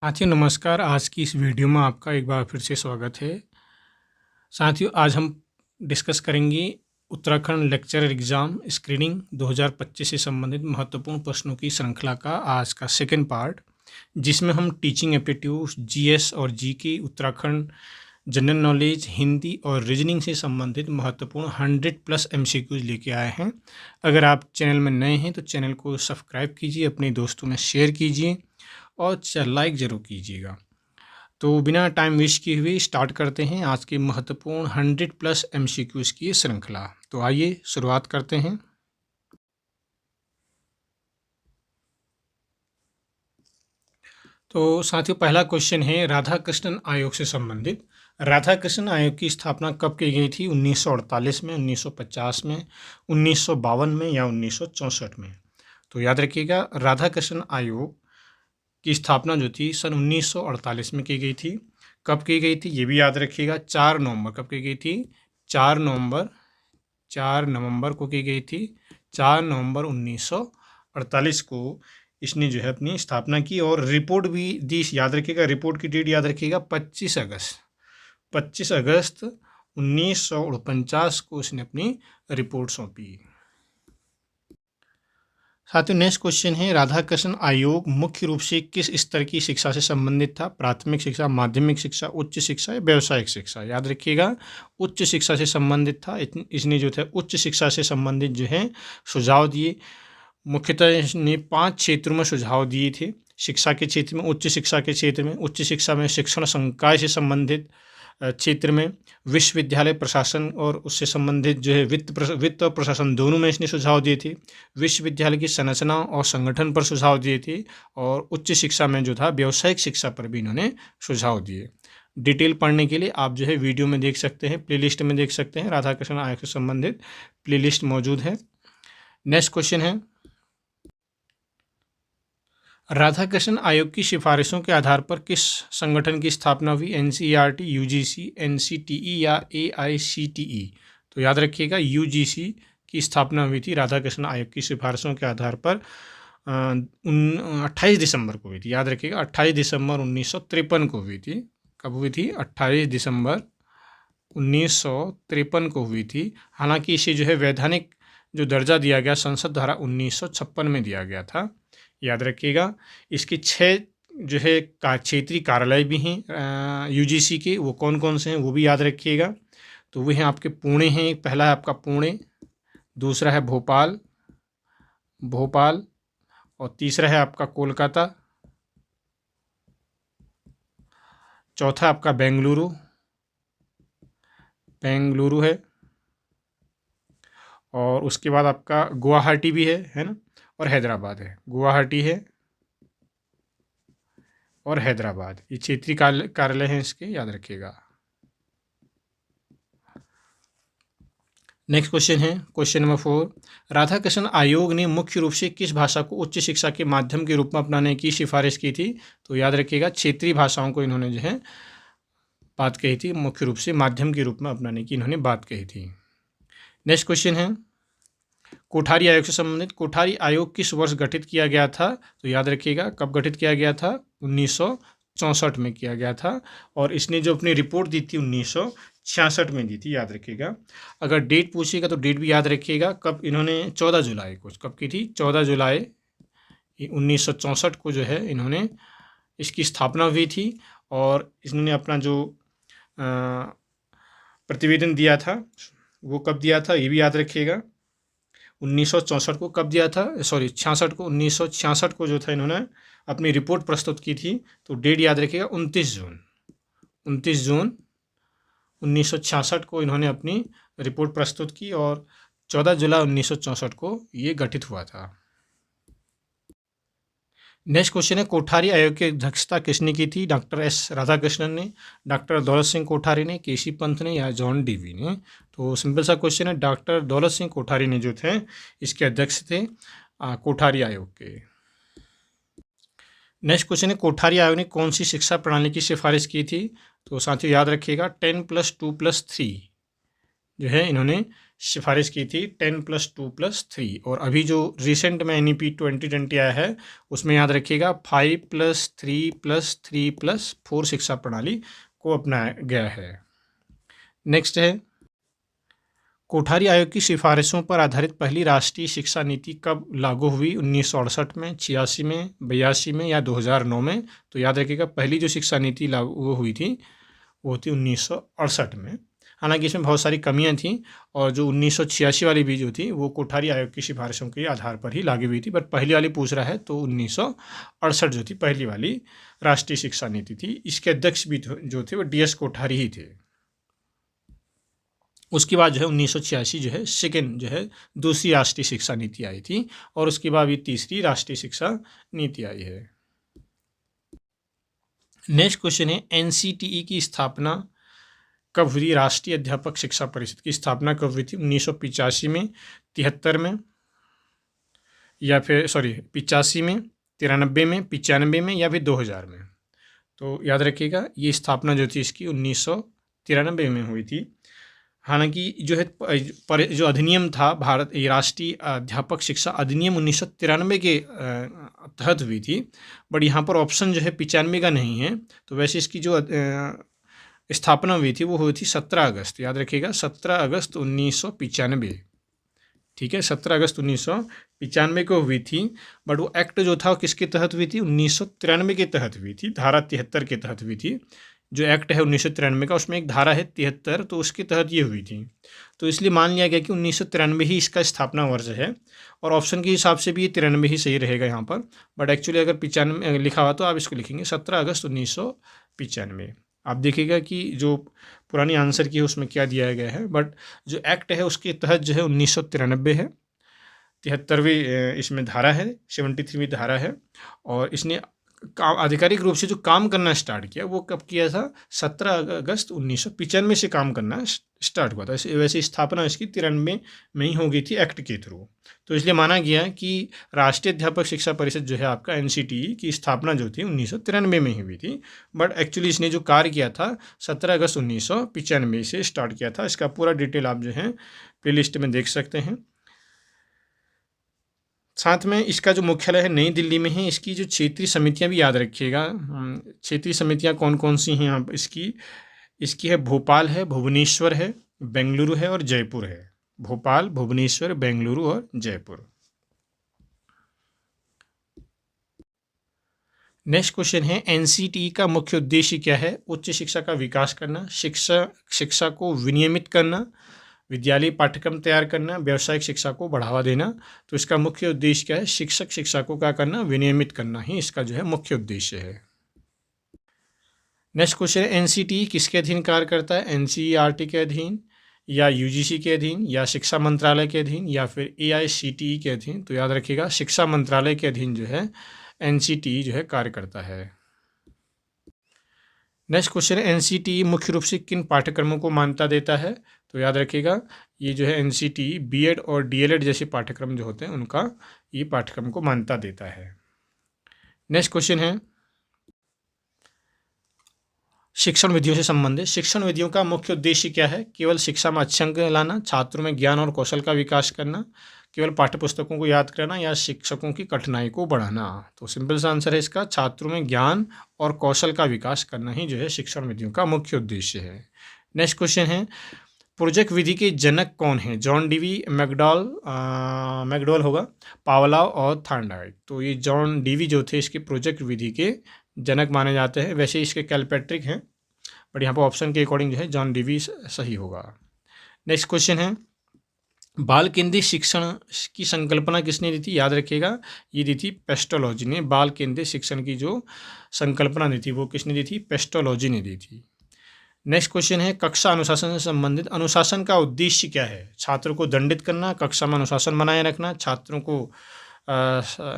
साथियों नमस्कार। आज की इस वीडियो में आपका एक बार फिर से स्वागत है। साथियों आज हम डिस्कस करेंगे उत्तराखंड लेक्चरर एग्ज़ाम स्क्रीनिंग 2025 से संबंधित महत्वपूर्ण प्रश्नों की श्रृंखला का आज का सेकंड पार्ट, जिसमें हम टीचिंग एप्टीट्यूड, जीएस और GK, Uttarakhand general knowledge, Hindi और रीजनिंग से संबंधित महत्वपूर्ण 100+ MCQs लेके आए हैं। अगर आप चैनल में नए हैं तो चैनल को सब्सक्राइब कीजिए, अपने दोस्तों में शेयर कीजिए और लाइक ज़रूर कीजिएगा। तो बिना टाइम वेस्ट किए हुए स्टार्ट करते हैं आज के महत्वपूर्ण 100+ MCQs की श्रृंखला। तो आइए शुरुआत करते हैं। तो साथियों पहला क्वेश्चन है राधा कृष्णन आयोग से संबंधित। राधा कृष्णन आयोग की स्थापना कब की गई थी? 1948 में, 1950 में, 1952 में या 1964 में? तो याद रखिएगा राधा कृष्णन आयोग की स्थापना जो थी सन 1948 में की गई थी। कब की गई थी ये भी याद रखिएगा, 4 नवंबर। कब की गई थी? 4 नवंबर को की गई थी। 4 नवंबर 1948 को इसने जो है अपनी स्थापना की और रिपोर्ट भी दी। याद रखिएगा रिपोर्ट की डेट याद रखिएगा 25 अगस्त 1949 को इसने अपनी रिपोर्ट सौंपी। साथियों नेक्स्ट क्वेश्चन है राधा कृष्णन आयोग मुख्य रूप से किस स्तर की शिक्षा से संबंधित था? प्राथमिक शिक्षा, माध्यमिक शिक्षा, उच्च शिक्षा या व्यावसायिक शिक्षा? याद रखिएगा उच्च शिक्षा से संबंधित था। इसने जो था उच्च शिक्षा से संबंधित जो है सुझाव दिए। मुख्यतः इसने 5 क्षेत्रों में सुझाव दिए थे। शिक्षा के क्षेत्र में, उच्च शिक्षा के क्षेत्र में, उच्च शिक्षा में शिक्षण संकाय से संबंधित क्षेत्र में, विश्वविद्यालय प्रशासन और उससे संबंधित जो है वित्त और प्रशासन दोनों में इसने सुझाव दिए थे। विश्वविद्यालय की संरचना और संगठन पर सुझाव दिए थे और उच्च शिक्षा में जो था व्यावसायिक शिक्षा पर भी इन्होंने सुझाव दिए। डिटेल पढ़ने के लिए आप जो है वीडियो में देख सकते हैं, प्लेलिस्ट में देख सकते हैं। राधा कृष्णन आयोग से संबंधित प्लेलिस्ट मौजूद है। नेक्स्ट क्वेश्चन है राधा कृष्णन आयोग की सिफारिशों के आधार पर किस संगठन की स्थापना हुई? NCERT, UGC, NCTE या AICTE? तो याद रखिएगा UGC की स्थापना हुई थी राधा कृष्णन आयोग की सिफारिशों के आधार पर 28 दिसंबर को हुई थी। याद रखिएगा 28 दिसंबर 1953 को हुई थी। कब हुई थी? 28 दिसंबर 1953 को हुई थी। हालांकि इसे जो है वैधानिक जो दर्जा दिया गया संसद द्वारा 1956 में दिया गया था। याद रखिएगा इसके 6 जो है क्षेत्रीय कार्यालय भी हैं UGC के। वो कौन कौन से हैं वो भी याद रखिएगा। तो वो हैं आपके पुणे हैं, पहला है आपका पुणे, दूसरा है भोपाल और तीसरा है आपका कोलकाता, चौथा आपका बेंगलुरु है और उसके बाद आपका गुवाहाटी भी है ना, और हैदराबाद है। गुवाहाटी है और हैदराबाद, ये क्षेत्रीय कार्यालय हैं इसके, याद रखिएगा। नेक्स्ट क्वेश्चन है क्वेश्चन नंबर 4। राधा कृष्णन आयोग ने मुख्य रूप से किस भाषा को उच्च शिक्षा के माध्यम के रूप में अपनाने की सिफारिश की थी? तो याद रखिएगा क्षेत्रीय भाषाओं को इन्होंने जो है बात कही थी, मुख्य रूप से माध्यम के रूप में अपनाने की इन्होंने बात कही थी। नेक्स्ट क्वेश्चन है कोठारी आयोग से संबंधित। कोठारी आयोग किस वर्ष गठित किया गया था? तो याद रखिएगा कब गठित किया गया था? 1964 में किया गया था और इसने जो अपनी रिपोर्ट दी थी 1966 में दी थी। याद रखिएगा अगर डेट पूछिएगा तो डेट भी याद रखिएगा कब इन्होंने 14 जुलाई को कब की थी? 14 जुलाई 1964 को जो है इन्होंने इसकी स्थापना हुई थी और इन्होंने अपना जो प्रतिवेदन दिया था वो कब दिया था ये भी याद रखिएगा। 1964 को कब दिया था? 66 को, 1966 को जो था इन्होंने अपनी रिपोर्ट प्रस्तुत की थी। तो डेट याद रखिएगा 29 जून 1966 को इन्होंने अपनी रिपोर्ट प्रस्तुत की और 14 जुलाई 1964 को ये गठित हुआ था। नेक्स्ट क्वेश्चन है कोठारी आयोग की अध्यक्षता किसने की थी? डॉक्टर एस राधाकृष्णन ने, डॉक्टर दौलत सिंह कोठारी ने, केसी पंत ने या जॉन डीवी ने? तो सिंपल सा क्वेश्चन है डॉक्टर दौलत सिंह कोठारी ने जो थे इसके अध्यक्ष थे कोठारी आयोग के। नेक्स्ट क्वेश्चन है कोठारी आयोग ने कौन सी शिक्षा प्रणाली की सिफारिश की थी? तो साथियों याद रखिएगा 10+2+3 जो है इन्होंने सिफारिश की थी 10+2+3, और अभी जो रिसेंट में NEP 2020 आया है उसमें याद रखिएगा 5+3+3+4 शिक्षा प्रणाली को अपनाया गया है। नेक्स्ट है, कोठारी आयोग की सिफारिशों पर आधारित पहली राष्ट्रीय शिक्षा नीति कब लागू हुई? 1968 में, 86 में, 82 में या 2009 में? तो याद रखिएगा पहली जो शिक्षा नीति लागू हुई थी वो थी 1968 में। हालांकि इसमें बहुत सारी कमियां थीं, और जो 1986 वाली भी जो थी वो कोठारी आयोग की सिफारिशों के आधार पर ही लागू हुई थी, पर पहली वाली पूछ रहा है तो 1968 जो थी पहली वाली राष्ट्रीय शिक्षा नीति थी। इसके अध्यक्ष भी जो थे वो DS कोठारी ही थे। उसके बाद जो है 1986 जो है सेकेंड जो है दूसरी राष्ट्रीय शिक्षा नीति आई थी, और उसके बाद ये तीसरी राष्ट्रीय शिक्षा नीति आई है। नेक्स्ट क्वेश्चन है, NCTE की स्थापना कब हुई? राष्ट्रीय अध्यापक शिक्षा परिषद की स्थापना कब हुई थी? 1985 में, 73 में, या फिर 85 में, 93 में, 95 में या फिर 2000 में? तो याद रखिएगा ये स्थापना जो थी इसकी 1993 में हुई थी। हालांकि जो है पर जो अधिनियम था भारत राष्ट्रीय अध्यापक शिक्षा अधिनियम 1993 के तहत हुई थी, बट यहाँ पर ऑप्शन जो है 95 का नहीं है। तो वैसे इसकी जो स्थापना हुई थी वो हुई थी 17 अगस्त, याद रखिएगा 17 अगस्त 1995। ठीक है, 17 अगस्त 1995 को हुई थी, बट वो एक्ट जो था वो किसके तहत हुई थी? 1993 के तहत हुई थी, धारा 73 के तहत हुई थी। जो एक्ट है 1993 का उसमें एक धारा है 73, तो उसके तहत ये हुई थी। तो इसलिए मान लिया गया कि 1993 ही इसका स्थापना वर्ष है, और ऑप्शन के हिसाब से भी ये 93 ही सही रहेगा यहाँ पर, बट एक्चुअली अगर 95 लिखा हुआ तो आप इसको लिखेंगे 17 अगस्त 1995। आप देखिएगा कि जो पुरानी आंसर की है उसमें क्या दिया गया है, बट जो एक्ट है उसके तहत जो है 1993 है, 73वीं इसमें धारा है, 73वीं धारा है, और इसने काम आधिकारिक रूप से जो काम करना स्टार्ट किया वो कब किया था? 17 अगस्त 1995 से काम करना स्टार्ट हुआ था। वैसे स्थापना इसकी 93 में ही हो गई थी एक्ट के थ्रू। तो इसलिए माना गया कि राष्ट्रीय अध्यापक शिक्षा परिषद जो है आपका NCTE की स्थापना जो थी 1993 में ही हुई थी, बट एक्चुअली इसने जो कार्य किया था 17 अगस्त 1995 से स्टार्ट किया था। इसका पूरा डिटेल आप जो है प्लेलिस्ट में देख सकते हैं। साथ में इसका जो मुख्यालय है नई दिल्ली में है। इसकी जो क्षेत्रीय समितियां भी याद रखिएगा, क्षेत्रीय समितियां कौन कौन सी हैं यहाँ इसकी है भोपाल है, भुवनेश्वर है, बेंगलुरु है और जयपुर है। भोपाल, भुवनेश्वर, बेंगलुरु और जयपुर। नेक्स्ट क्वेश्चन है, NCTE का मुख्य उद्देश्य क्या है? उच्च शिक्षा का विकास करना, शिक्षा को विनियमित करना, विद्यालय पाठ्यक्रम तैयार करना, व्यावसायिक शिक्षा को बढ़ावा देना। तो इसका मुख्य उद्देश्य क्या है? शिक्षा को क्या करना? विनियमित करना ही इसका जो है मुख्य उद्देश्य है। नेक्स्ट क्वेश्चन है, NCTE किसके अधीन कार्य करता है? NCERT के अधीन, या UGC के अधीन, या शिक्षा मंत्रालय के अधीन, या फिर AICTE के अधीन? तो याद रखिएगा शिक्षा मंत्रालय के अधीन जो है NCTE जो है कार्य करता है। नेक्स्ट क्वेश्चन है, NCTE मुख्य रूप से किन पाठ्यक्रमों को मान्यता देता है? तो याद रखिएगा ये जो है NCTE BEd और DLEd जैसे पाठ्यक्रम जो होते हैं उनका ये पाठ्यक्रम को मान्यता देता है। नेक्स्ट क्वेश्चन है, शिक्षण विधियों से संबंधित शिक्षण विधियों का मुख्य उद्देश्य क्या है? केवल शिक्षा में अच्छे अंक लाना, छात्रों में ज्ञान और कौशल का विकास करना, केवल पाठ्यपुस्तकों को याद करना, या शिक्षकों की कठिनाई को बढ़ाना? तो सिंपल सा आंसर है इसका, छात्रों में ज्ञान और कौशल का विकास करना ही जो है शिक्षण विधियों का मुख्य उद्देश्य है। नेक्स्ट क्वेश्चन है, प्रोजेक्ट विधि के जनक कौन हैं? जॉन डीवी, मैकडॉल होगा, पावलोव और थॉर्नडाइक। तो ये जॉन डीवी जो थे इसके प्रोजेक्ट विधि के जनक माने जाते हैं। वैसे इसके कैलपेट्रिक हैं, बट यहाँ पर ऑप्शन के अकॉर्डिंग जो है जॉन डीवी सही होगा। नेक्स्ट क्वेश्चन है, बाल केंद्रित शिक्षण की संकल्पना किसने दी थी? याद रखिएगा ये दी थी पेस्टोलॉजी ने। बाल केंद्रित शिक्षण की जो संकल्पना दी थी वो किसने दी थी? पेस्टोलॉजी ने दी थी। नेक्स्ट क्वेश्चन है, कक्षा अनुशासन से संबंधित अनुशासन का उद्देश्य क्या है? छात्रों को दंडित करना, कक्षा में अनुशासन बनाए रखना, छात्रों को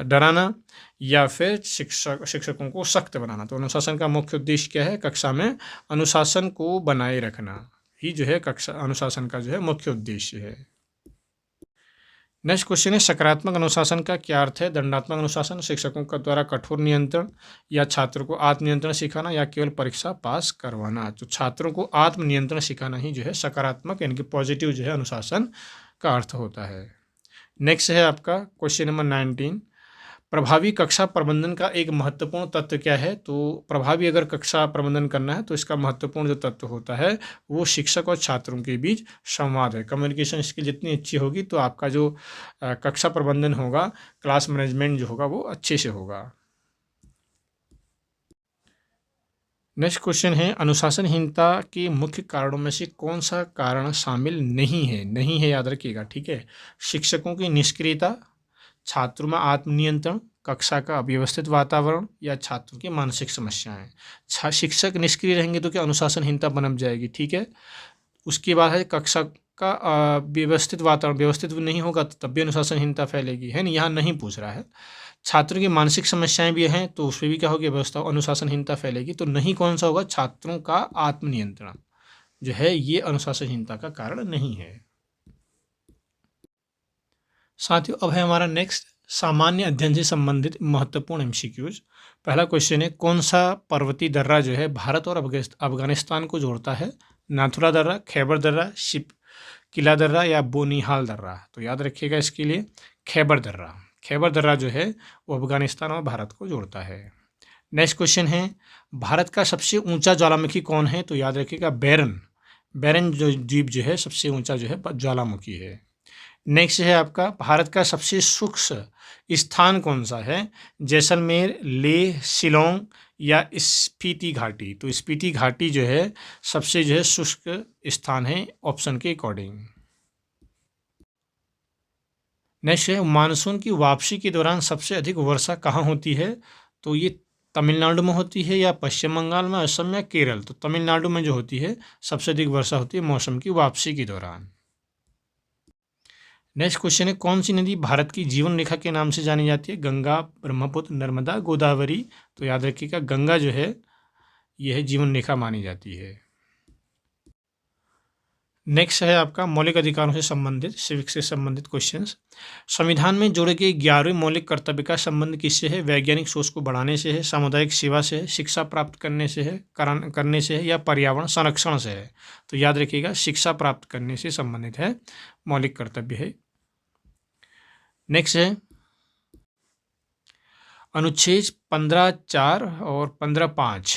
डराना, या फिर शिक्षकों को सख्त बनाना? तो अनुशासन का मुख्य उद्देश्य क्या है? कक्षा में अनुशासन को बनाए रखना ही जो है कक्षा अनुशासन का जो है मुख्य उद्देश्य है। नेक्स्ट क्वेश्चन है, सकारात्मक अनुशासन का क्या अर्थ है? दंडात्मक अनुशासन, शिक्षकों का द्वारा कठोर नियंत्रण, या छात्रों को आत्मनियंत्रण सिखाना, या केवल परीक्षा पास करवाना? तो छात्रों को आत्मनियंत्रण सिखाना ही जो है सकारात्मक यानी कि पॉजिटिव जो है अनुशासन का अर्थ होता है। नेक्स्ट है आपका क्वेश्चन नंबर 19, प्रभावी कक्षा प्रबंधन का एक महत्वपूर्ण तत्व क्या है। तो प्रभावी अगर कक्षा प्रबंधन करना है तो इसका महत्वपूर्ण जो तत्व होता है वो शिक्षक और छात्रों के बीच संवाद है। कम्युनिकेशन स्किल जितनी अच्छी होगी तो आपका जो कक्षा प्रबंधन होगा, क्लास मैनेजमेंट जो होगा वो अच्छे से होगा। नेक्स्ट क्वेश्चन है, अनुशासनहीनता के मुख्य कारणों में से कौन सा कारण शामिल नहीं है। नहीं है याद रखिएगा, ठीक है। शिक्षकों की निष्क्रियता, छात्रों में आत्मनियंत्रण, कक्षा का अव्यवस्थित वातावरण या छात्रों की मानसिक समस्याएं। शिक्षक निष्क्रिय रहेंगे तो क्या अनुशासनहीनता पनप जाएगी, ठीक है। उसके बाद है कक्षा का व्यवस्थित वातावरण, व्यवस्थित नहीं होगा तो तब भी अनुशासनहीनता फैलेगी, है नहीं, यहाँ नहीं पूछ रहा है। छात्रों की मानसिक समस्याएं भी हैं तो उसमें भी क्या होगी, व्यवस्था अनुशासनहीनता फैलेगी। तो नहीं कौन सा होगा, छात्रों का आत्मनियंत्रण जो है ये अनुशासनहीनता का कारण नहीं है। साथियों अब है हमारा नेक्स्ट सामान्य अध्ययन से संबंधित महत्वपूर्ण एमसीक्यूज। पहला क्वेश्चन है, कौन सा पर्वतीय दर्रा जो है भारत और अफगानिस्तान को जोड़ता है। नाथुला दर्रा, खैबर दर्रा, शिप किला दर्रा या बोनीहाल दर्रा। तो याद रखिएगा इसके लिए खैबर दर्रा। खैबर दर्रा जो है वो अफगानिस्तान और भारत को जोड़ता है। नेक्स्ट क्वेश्चन है, भारत का सबसे ऊंचा ज्वालामुखी कौन है। तो याद रखिएगा बैरन। बैरन जो द्वीप जो है सबसे ऊंचा जो है ज्वालामुखी है। नेक्स्ट है आपका, भारत का सबसे शुष्क स्थान कौन सा है। जैसलमेर, लेह, शिलोंग या स्पीति घाटी। तो स्पीति घाटी जो है सबसे जो है शुष्क स्थान है ऑप्शन के अकॉर्डिंग। नेक्स्ट है, मानसून की वापसी के दौरान सबसे अधिक वर्षा कहाँ होती है। तो ये तमिलनाडु में होती है या पश्चिम बंगाल में, असम या केरल। तो तमिलनाडु में जो होती है सबसे अधिक वर्षा होती है मौसम की वापसी के दौरान। नेक्स्ट क्वेश्चन है, कौन सी नदी भारत की जीवन रेखा के नाम से जानी जाती है। गंगा, ब्रह्मपुत्र, नर्मदा, गोदावरी। तो याद रखिएगा गंगा जो है यह जीवन रेखा मानी जाती है। नेक्स्ट है आपका मौलिक अधिकारों से संबंधित, सिविक्स से संबंधित क्वेश्चंस। संविधान में जोड़े गए 11वें मौलिक कर्तव्य का संबंध किससे है। वैज्ञानिक सोच को बढ़ाने से है, सामुदायिक सेवा से है, शिक्षा प्राप्त करने से है, करने से है या पर्यावरण संरक्षण से है। तो याद रखिएगा शिक्षा प्राप्त करने से संबंधित है, मौलिक कर्तव्य है। नेक्स्ट है अनुच्छेद 15(4) और 15(5)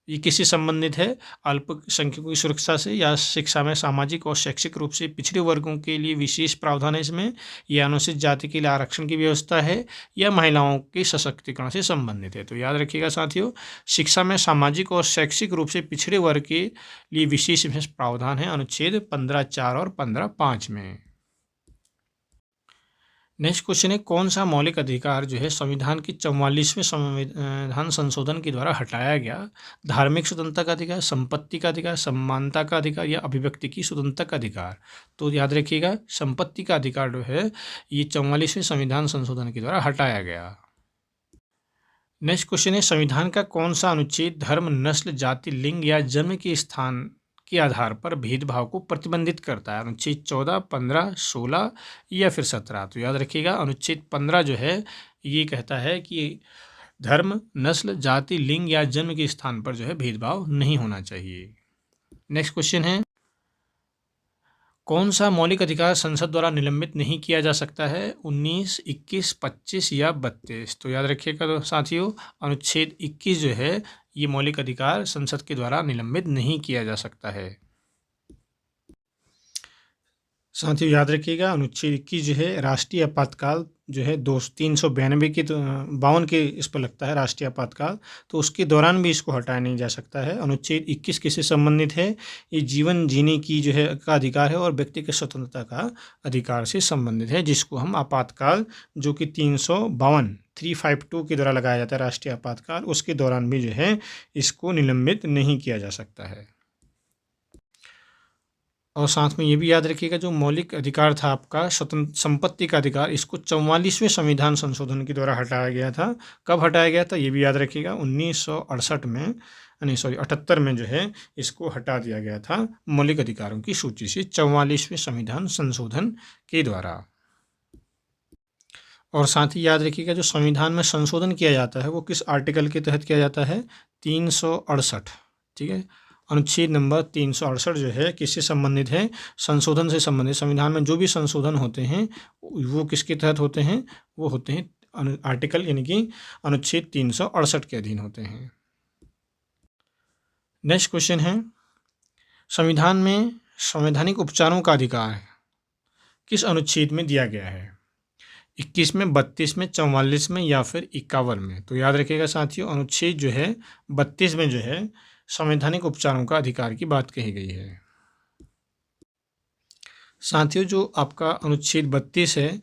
ये किससे संबंधित है। अल्पसंख्यकों की सुरक्षा से या शिक्षा में सामाजिक और शैक्षिक रूप से पिछड़े वर्गों के लिए विशेष प्रावधान है इसमें, या अनुसूचित जाति के लिए आरक्षण की व्यवस्था है या महिलाओं के सशक्तिकरण से संबंधित है। तो याद रखिएगा साथियों शिक्षा में सामाजिक और शैक्षिक रूप से पिछड़े वर्ग के लिए विशेष प्रावधान है अनुच्छेद 15(4) और 15(5) में। नेक्स्ट क्वेश्चन है, कौन सा मौलिक अधिकार जो है संविधान के 44वें संविधान संशोधन के द्वारा हटाया गया। धार्मिक स्वतंत्रता का अधिकार, संपत्ति का अधिकार, समानता का अधिकार या अभिव्यक्ति की स्वतंत्रता का अधिकार। तो याद रखिएगा संपत्ति का अधिकार जो है ये 44वें संविधान संशोधन के द्वारा हटाया गया। नेक्स्ट क्वेश्चन है, संविधान का कौन सा अनुच्छेद धर्म, नस्ल, जाति, लिंग या जन्म के स्थान के आधार पर भेदभाव को प्रतिबंधित करता है। अनुच्छेद 14, 15, 16 या फिर 17। तो याद रखिएगा अनुच्छेद 15 जो है ये कहता है कि धर्म, नस्ल, जाति, लिंग या जन्म के स्थान पर जो है भेदभाव नहीं होना चाहिए। नेक्स्ट क्वेश्चन है, कौन सा मौलिक अधिकार संसद द्वारा निलंबित नहीं किया जा सकता है। 19, 21, 25 या 32। तो याद रखिएगा तो साथियों अनुच्छेद 21 जो है ये मौलिक अधिकार संसद के द्वारा निलंबित नहीं किया जा सकता है। साथियों याद रखिएगा अनुच्छेद 21 जो है राष्ट्रीय आपातकाल जो है 392 के 52 के इस पर लगता है राष्ट्रीय आपातकाल, तो उसके दौरान भी इसको हटाया नहीं जा सकता है। अनुच्छेद 21 किससे संबंधित है, ये जीवन जीने की जो है का अधिकार है और व्यक्ति की स्वतंत्रता का अधिकार से संबंधित है, जिसको हम आपातकाल जो कि 352 के द्वारा लगाया जाता है राष्ट्रीय आपातकाल, उसके दौरान भी जो है इसको निलंबित नहीं किया जा सकता है। और साथ में ये भी याद रखिएगा जो मौलिक अधिकार था आपका स्वतंत्र संपत्ति का अधिकार, इसको 44वें संविधान संशोधन के द्वारा हटाया गया था। कब हटाया गया था ये भी याद रखिएगा 1968 में, नहीं सॉरी 78 में जो है इसको हटा दिया गया था मौलिक अधिकारों की सूची से 44वें संविधान संशोधन के द्वारा। और साथ ही याद रखिएगा जो संविधान में संशोधन किया जाता है वो किस आर्टिकल के तहत किया जाता है, 368, ठीक है। अनुच्छेद नंबर 368 जो है किससे संबंधित है? संशोधन से संबंधित। संविधान में जो भी संशोधन होते हैं वो किसके तहत होते हैं? वो होते हैं आर्टिकल यानी कि अनुच्छेद 368 के अधीन होते हैं। नेक्स्ट क्वेश्चन है, संविधान में संवैधानिक उपचारों का अधिकार किस अनुच्छेद में दिया गया है? 21 में, 32 में, 44 में या फिर 51 में? तो याद रखिएगा साथियों, अनुच्छेद जो है 32 में जो है संवैधानिक उपचारों का अधिकार की बात कही गई है। साथियों, जो आपका अनुच्छेद 32 है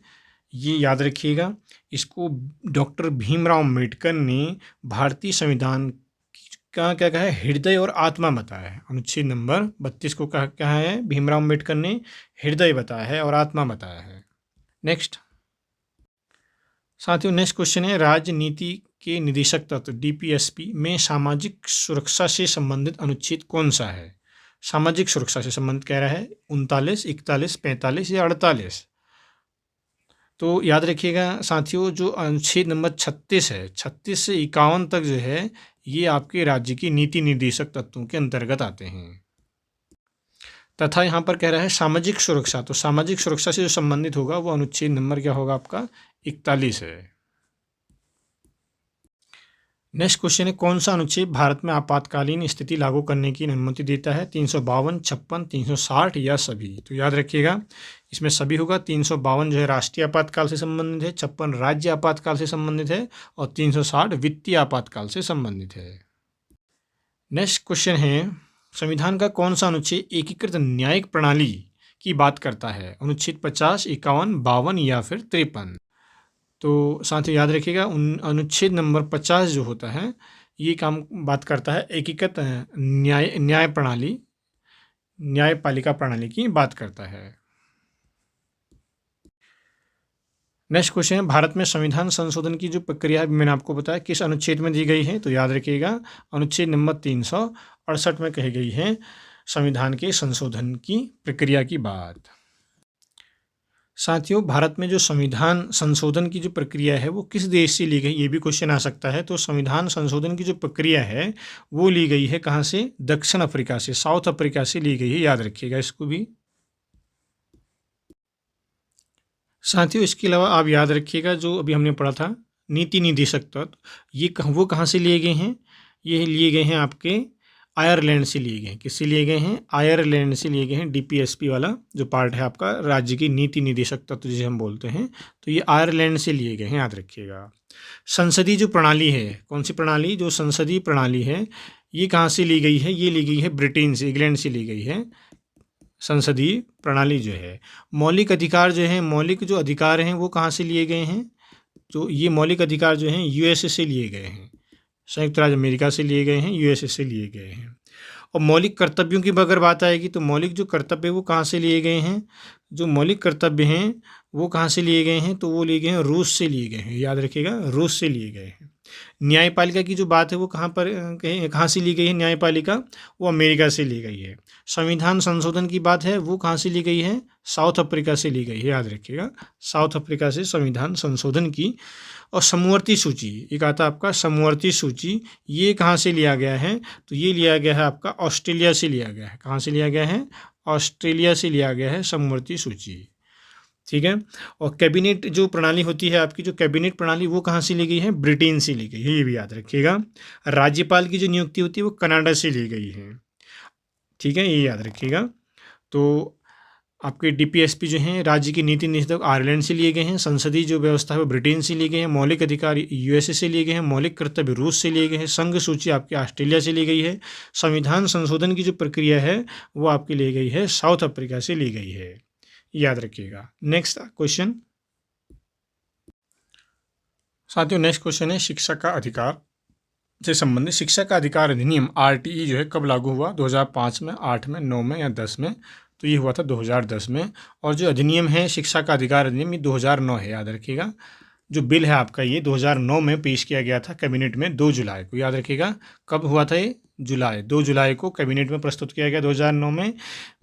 ये याद रखिएगा, इसको डॉक्टर भीमराव अम्बेडकर ने भारतीय संविधान का क्या कहा है? हृदय और आत्मा बताया है। अनुच्छेद नंबर 32 को कहा है भीमराव अम्बेडकर ने हृदय बताया है और आत्मा बताया है। नेक्स्ट साथियों, नेक्स्ट क्वेश्चन है, राजनीति के निदेशक तत्व डीपीएसपी में सामाजिक सुरक्षा से संबंधित अनुच्छेद कौन सा है? सामाजिक सुरक्षा से संबंधित कह रहा है 39, 41, 45 या 48? तो याद रखिएगा साथियों, जो अनुच्छेद नंबर 36 है, 36 से 51 तक जो है ये आपके राज्य की नीति निर्देशक तत्वों के अंतर्गत आते हैं। तथा यहाँ पर कह रहा है सामाजिक सुरक्षा, तो सामाजिक सुरक्षा से जो संबंधित होगा वो अनुच्छेद नंबर क्या होगा आपका? 41 है। नेक्स्ट क्वेश्चन है, कौन सा अनुच्छेद भारत में आपातकालीन स्थिति लागू करने की अनुमति देता है? 352, 56, 360 या सभी? तो याद रखिएगा इसमें सभी होगा। 352 जो है राष्ट्रीय आपातकाल से संबंधित है, 56 राज्य आपातकाल से संबंधित है और 360 वित्तीय आपातकाल से संबंधित है। नेक्स्ट क्वेश्चन है, संविधान का कौन सा अनुच्छेद एकीकृत न्यायिक प्रणाली की बात करता है? अनुच्छेद 50, 51, 52 या फिर 53? तो साथियों याद रखिएगा अनुच्छेद नंबर 50 जो होता है ये काम बात करता है एकीकृत न्याय प्रणाली, न्यायपालिका प्रणाली की बात करता है। नेक्स्ट क्वेश्चन है, भारत में संविधान संशोधन की जो प्रक्रिया है मैंने आपको बताया किस अनुच्छेद में दी गई है? तो याद रखिएगा अनुच्छेद नंबर 368 में कही गई है संविधान के संशोधन की प्रक्रिया की बात। साथियों, भारत में जो संविधान संशोधन की जो प्रक्रिया है वो किस देश से ली गई, ये भी क्वेश्चन आ सकता है। तो संविधान संशोधन की जो प्रक्रिया है वो ली गई है कहाँ से? दक्षिण अफ्रीका से, साउथ अफ्रीका से ली गई है, याद रखिएगा इसको भी। साथियों, इसके अलावा आप याद रखिएगा जो अभी हमने पढ़ा था नीति निर्देशक तत्व, ये वो कहाँ से लिए गए हैं? ये लिए गए हैं आपके आयरलैंड से लिए गए हैं। किससे लिए गए हैं? आयरलैंड से लिए गए हैं। डीपीएसपी वाला जो पार्ट है आपका राज्य की नीति निर्देशक तत्व जिसे हम बोलते हैं, तो ये आयरलैंड से लिए गए हैं, याद रखिएगा। संसदीय जो प्रणाली है, कौन सी प्रणाली? जो संसदीय प्रणाली है ये कहाँ से ली गई है? ये ली गई है ब्रिटेन से, इंग्लैंड से ली गई है संसदीय प्रणाली जो है। मौलिक अधिकार जो है, मौलिक जो अधिकार हैं वो कहाँ से लिए गए हैं? तो ये मौलिक अधिकार जो हैं यूएसए से लिए गए हैं, संयुक्त राज्य अमेरिका से लिए गए हैं, यूएसए से लिए गए हैं। और मौलिक कर्तव्यों की अगर बात आएगी तो मौलिक जो कर्तव्य वो कहाँ से लिए गए हैं? जो मौलिक कर्तव्य हैं वो कहाँ से लिए गए हैं? तो वो लिए गए हैं रूस से लिए गए हैं, याद रखिएगा रूस से लिए गए हैं। न्यायपालिका की जो बात है वो कहाँ से ली गई है? न्यायपालिका वो अमेरिका से ली गई है। संविधान संशोधन की बात है वो कहाँ से ली गई है? साउथ अफ्रीका से ली गई है, याद रखिएगा साउथ अफ्रीका से संविधान संशोधन की। और समवर्ती सूची, एक आता आपका समवर्ती सूची, ये कहाँ से लिया गया है? तो ये लिया गया है आपका ऑस्ट्रेलिया से लिया गया है। कहाँ से लिया गया है? ऑस्ट्रेलिया से लिया गया है समवर्ती सूची, ठीक है। और कैबिनेट जो प्रणाली होती है आपकी, जो कैबिनेट प्रणाली वो कहाँ से ली गई है? ब्रिटेन से ली गई है, ये भी याद रखिएगा। राज्यपाल की जो नियुक्ति होती है वो कनाडा से ली गई है, ठीक है, ये याद रखिएगा। तो आपके डीपीएसपी जो हैं राज्य की नीति निर्देशक आयरलैंड से लिए गए हैं। संसदीय जो व्यवस्था है वो ब्रिटेन से लिए गए हैं। मौलिक अधिकार यूएसए से लिए गए हैं। मौलिक कर्तव्य रूस से लिए गए हैं। संघ सूची आपके ऑस्ट्रेलिया से ली गई है। संविधान संशोधन की जो प्रक्रिया है वो आपकी ली गई है साउथ अफ्रीका से ली गई है, याद रखिएगा। नेक्स्ट क्वेश्चन साथियों, नेक्स्ट क्वेश्चन है शिक्षा का अधिकार से संबंधित। शिक्षा का अधिकार अधिनियम आरटीई जो है कब लागू हुआ? 2005 में, 8 में, 9 में या 10 में? तो ये हुआ था 2010 में। और जो अधिनियम है शिक्षा का अधिकार अधिनियम ये 2009 है, याद रखिएगा। जो बिल है आपका ये 2009 में पेश किया गया था कैबिनेट में 2 जुलाई को, याद रखिएगा। कब हुआ था ये? 2 जुलाई को कैबिनेट में प्रस्तुत किया गया 2009 में।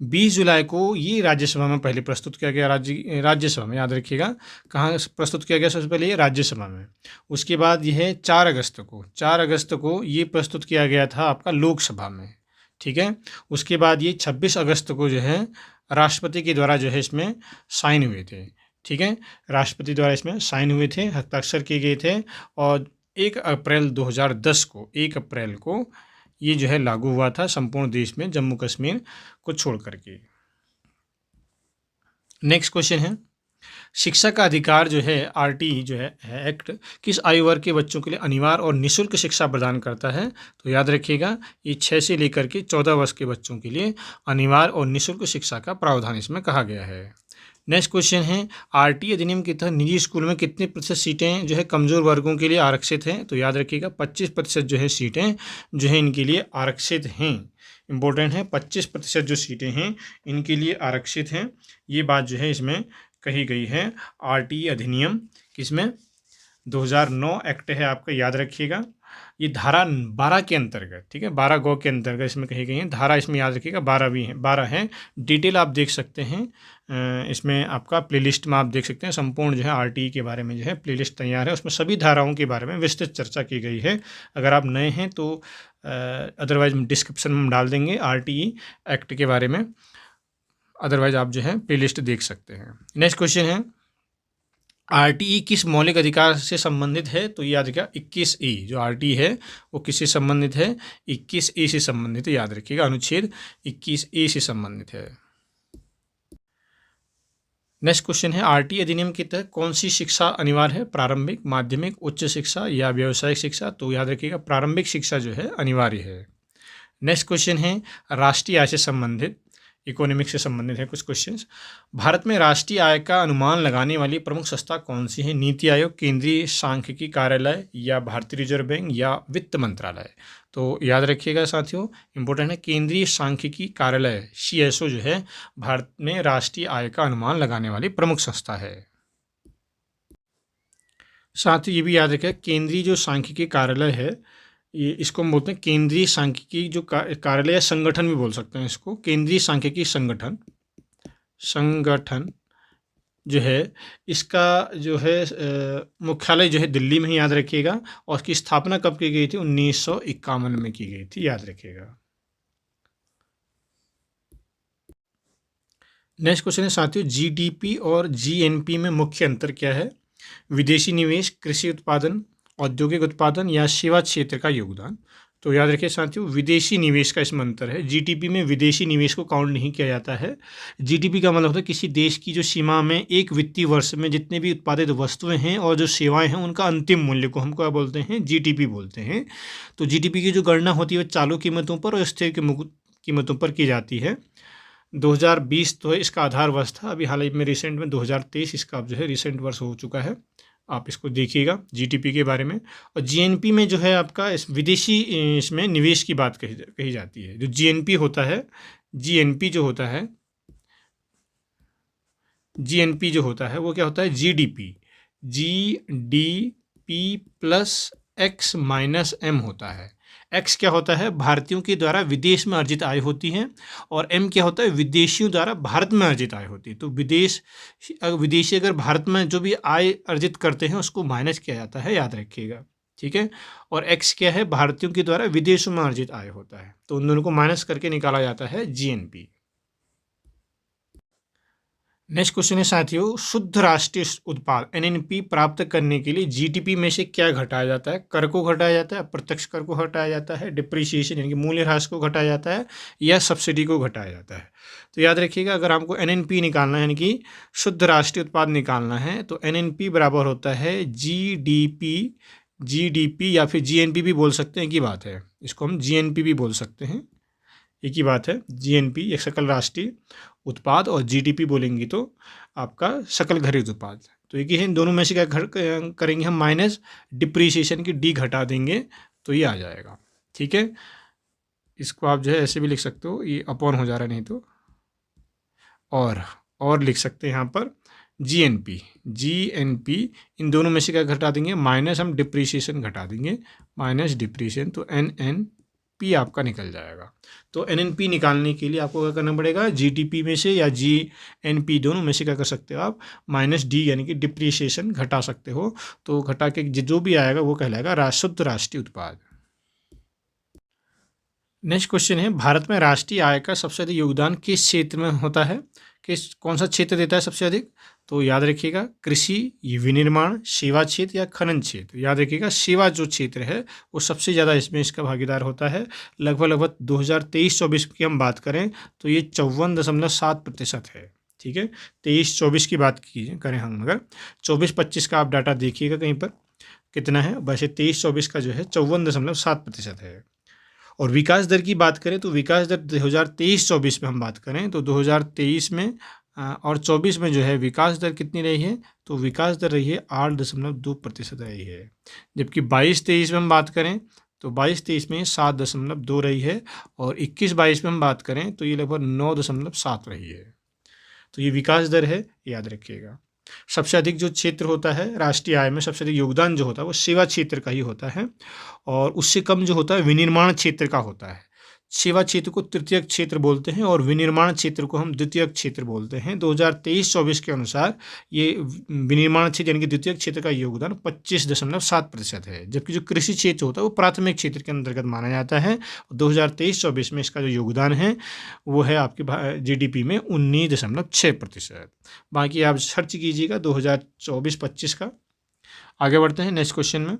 20 जुलाई को ये राज्यसभा में पहले प्रस्तुत किया गया, राज्यसभा में, याद रखिएगा। कहाँ प्रस्तुत किया गया सबसे पहले? ये राज्यसभा में। उसके बाद यह 4 अगस्त को ये प्रस्तुत किया गया था आपका लोकसभा में, ठीक है। उसके बाद ये 26 अगस्त को जो है राष्ट्रपति के द्वारा जो है इसमें साइन हुए थे, ठीक है। राष्ट्रपति द्वारा इसमें साइन हुए थे, हस्ताक्षर किए गए थे, और 1 अप्रैल को ये जो है लागू हुआ था संपूर्ण देश में, जम्मू कश्मीर को छोड़ करके। नेक्स्ट क्वेश्चन है, शिक्षा का अधिकार जो है आरटी जो है एक्ट किस आयु वर्ग के बच्चों के लिए अनिवार्य और निःशुल्क शिक्षा प्रदान करता है? तो याद रखिएगा, ये 6 से लेकर के 14 वर्ष के बच्चों के लिए अनिवार्य और निःशुल्क शिक्षा का प्रावधान इसमें कहा गया है। नेक्स्ट क्वेश्चन है, आरटी अधिनियम के तहत निजी स्कूल में कितने प्रतिशत सीटें जो है कमजोर वर्गों के लिए आरक्षित हैं? तो याद रखिएगा 25% जो है सीटें जो है इनके लिए आरक्षित हैं। इंपॉर्टेंट है, 25% जो सीटें हैं इनके लिए आरक्षित हैं। ये बात जो है इसमें कही गई है आरटी अधिनियम किसमें, 2009 एक्ट है आपका, याद रखिएगा। ये धारा 12 के अंतर्गत, ठीक है, 12 गौ के अंतर्गत इसमें कही गई है। धारा इसमें याद रखिएगा 12 भी है, 12 है। डिटेल आप देख सकते हैं, इसमें आपका प्लेलिस्ट में आप देख सकते हैं, संपूर्ण जो है आरटी के बारे में जो है प्लेलिस्ट तैयार है, उसमें सभी धाराओं के बारे में विस्तृत चर्चा की गई है। अगर आप नए हैं तो अदरवाइज डिस्क्रिप्शन में डाल देंगे आरटी एक्ट के बारे में, अदरवाइज आप जो है प्लेलिस्ट देख सकते हैं। नेक्स्ट क्वेश्चन है, आरटीई किस मौलिक अधिकार से संबंधित है? तो याद रखिएगा 21A जो आरटीई है वो किससे संबंधित है? 21A से संबंधित है, याद रखिएगा, अनुच्छेद 21A से संबंधित है। नेक्स्ट क्वेश्चन है, आरटीई अधिनियम के तहत कौन सी शिक्षा अनिवार्य है? प्रारंभिक, माध्यमिक, उच्च शिक्षा या व्यावसायिक शिक्षा? तो याद रखिएगा प्रारंभिक शिक्षा जो है अनिवार्य है। नेक्स्ट क्वेश्चन है, राष्ट्रीय आय से संबंधित, इकोनॉमिक्स से संबंधित है कुछ क्वेश्चंस। भारत में राष्ट्रीय आय का अनुमान लगाने वाली प्रमुख संस्था कौन सी है? नीति आयोग, केंद्रीय सांख्यिकी कार्यालय या भारतीय रिजर्व बैंक या वित्त मंत्रालय? तो याद रखिएगा साथियों, इंपॉर्टेंट है, केंद्रीय सांख्यिकी कार्यालय CSO जो है भारत में राष्ट्रीय आय का अनुमान लगाने वाली प्रमुख संस्था है। साथ ही ये भी याद रखिएगा, केंद्रीय जो सांख्यिकी कार्यालय है ये, इसको हम बोलते हैं केंद्रीय सांख्यिकी जो कार्यालय या संगठन भी बोल सकते हैं इसको, केंद्रीय सांख्यिकी संगठन जो है, इसका जो है मुख्यालय जो है दिल्ली में ही, याद रखिएगा। और इसकी स्थापना कब की गई थी? 1951 में की गई थी, याद रखिएगा। नेक्स्ट क्वेश्चन है साथियों, GDP और GNP में मुख्य अंतर क्या है? विदेशी निवेश, कृषि उत्पादन, औद्योगिक उत्पादन या सेवा क्षेत्र का योगदान? तो याद रखिए साथियों, विदेशी निवेश का इसमें अंतर है। जीडीपी में विदेशी निवेश को काउंट नहीं किया जाता है। जीडीपी का मतलब होता है किसी देश की जो सीमा में एक वित्तीय वर्ष में जितने भी उत्पादित वस्तुएं हैं और जो सेवाएं हैं उनका अंतिम मूल्य को हम क्या बोलते हैं? जीडीपी बोलते हैं। तो जीडीपी की जो गणना होती है वो चालू कीमतों पर और स्थिर कीमतों पर की जाती है। 2020 तो है इसका आधार वर्ष था, अभी हाल ही में रिसेंट में 2023 इसका जो है रिसेंट वर्ष हो चुका है। आप इसको देखिएगा जीडीपी के बारे में। और जीएनपी में जो है आपका इस विदेशी इसमें निवेश की बात कही जाती है। जो जीएनपी होता है, जीएनपी जो होता है, जीएनपी जो होता है वो क्या होता है? GDP, GDP plus X minus M होता है। एक्स क्या होता है? भारतीयों के द्वारा विदेश में अर्जित आय होती है, और एम क्या होता है? विदेशियों द्वारा भारत में अर्जित आय होती है। तो विदेशी अगर भारत में जो भी आय अर्जित करते हैं उसको माइनस किया जाता है, याद रखिएगा, ठीक है। और एक्स क्या है? भारतीयों के द्वारा विदेशों में अर्जित आय होता है, तो उन दोनों को माइनस करके निकाला जाता है जीएनपी। नेक्स्ट क्वेश्चन है साथियों, शुद्ध राष्ट्रीय उत्पाद एनएनपी प्राप्त करने के लिए जीडीपी में से क्या घटाया जाता है? कर को घटाया जाता है, अप्रत्यक्ष कर को घटाया जाता है, डिप्रिसिएशन यानी कि मूल्यह्रास को घटाया जाता है, या सब्सिडी को घटाया जाता है? तो याद रखिएगा, अगर आपको एनएनपी निकालना है यानी कि शुद्ध राष्ट्रीय उत्पाद निकालना है तो एनएनपी बराबर होता है जीडीपी या फिर जीएनपी भी बोल सकते हैं, एक ही बात है, इसको हम जीएनपी भी बोल सकते हैं, एक ही बात है। जीएनपी एक सकल राष्ट्रीय उत्पाद और जीडीपी बोलेंगे तो आपका सकल घरेलू उत्पाद, तो एक ही है। इन दोनों में से क्या करेंगे हम? माइनस डिप्रिसिएशन की डी घटा देंगे तो ये आ जाएगा, ठीक है। इसको आप जो है ऐसे भी लिख सकते हो, ये अपॉन हो जा रहा है नहीं तो, और लिख सकते हैं यहाँ पर जीएनपी, इन दोनों में से क्या घटा देंगे? माइनस हम डिप्रिसिएशन घटा देंगे, माइनस डिप्रिसिएशन, तो एनएनपी आपका निकल जाएगा। तो एनएनपी निकालने के लिए आपको क्या करना पड़ेगा? जीडीपी में से या जीएनपी दोनों में से क्या कर सकते हो आप? माइनस डी यानी कि डिप्रिसिएशन घटा सकते हो, तो घटा के जो भी आएगा वो कहलाएगा शुद्ध राष्ट्रीय उत्पाद। नेक्स्ट क्वेश्चन है, भारत में राष्ट्रीय आय का सबसे अधिक योगदान किस क्षेत्र में होता है? कौन सा क्षेत्र देता है सबसे अधिक? तो याद रखिएगा, कृषि, विनिर्माण, सेवा क्षेत्र या खनन क्षेत्र। याद रखिएगा, सेवा जो क्षेत्र है वो सबसे ज़्यादा इसमें इसका भागीदार होता है। लगभग 2023-24 की हम बात करें तो ये 54.7% है। ठीक है, 23-24 की बात करें हम, अगर 24-25 का आप डाटा देखिएगा कहीं पर कितना है, वैसे 23-24 का जो है 54.7% है। और विकास दर की बात करें तो विकास दर 2023-24 में हम बात करें तो 2023 में और 24 में जो है विकास दर कितनी रही है? तो विकास दर रही है 8.2% रही है। जबकि 22-23 में हम बात करें तो 22-23 में 7.2 रही है, और 21-22 में हम बात करें तो ये लगभग 9.7 रही है। तो ये विकास दर है, याद रखिएगा। सबसे अधिक जो क्षेत्र होता है राष्ट्रीय आय में, सबसे अधिक योगदान जो होता है वो सेवा क्षेत्र का ही होता है, और उससे कम जो होता है विनिर्माण क्षेत्र का होता है। सेवा क्षेत्र को तृतीयक क्षेत्र बोलते हैं और विनिर्माण क्षेत्र को हम द्वितीयक क्षेत्र बोलते हैं। 2023-24 के अनुसार ये विनिर्माण क्षेत्र यानी कि द्वितीयक क्षेत्र का योगदान 25.7% है, जबकि जो कृषि क्षेत्र होता है वो प्राथमिक क्षेत्र के अंतर्गत माना जाता है। 2023-24 में इसका जो योगदान है वो है आपके जीडीपी में 19.6%। बाकी आप सर्च कीजिएगा 2024-25 का। आगे बढ़ते हैं नेक्स्ट क्वेश्चन में।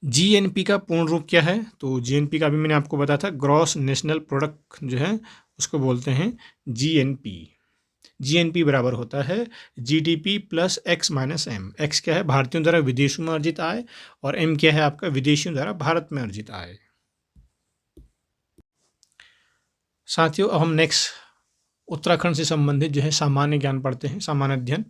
जीएनपी का पूर्ण रूप क्या है? तो जीएनपी का भी मैंने आपको बताया था, ग्रॉस नेशनल प्रोडक्ट जो है उसको बोलते हैं जीएनपी। जीएनपी बराबर होता है GDP plus X minus M. X क्या है? भारतीयों द्वारा विदेशों में अर्जित आय, और एम क्या है? आपका विदेशियों द्वारा भारत में अर्जित आय। साथियों, अब हम नेक्स्ट उत्तराखंड से संबंधित जो है सामान्य ज्ञान पढ़ते हैं, सामान्य अध्ययन।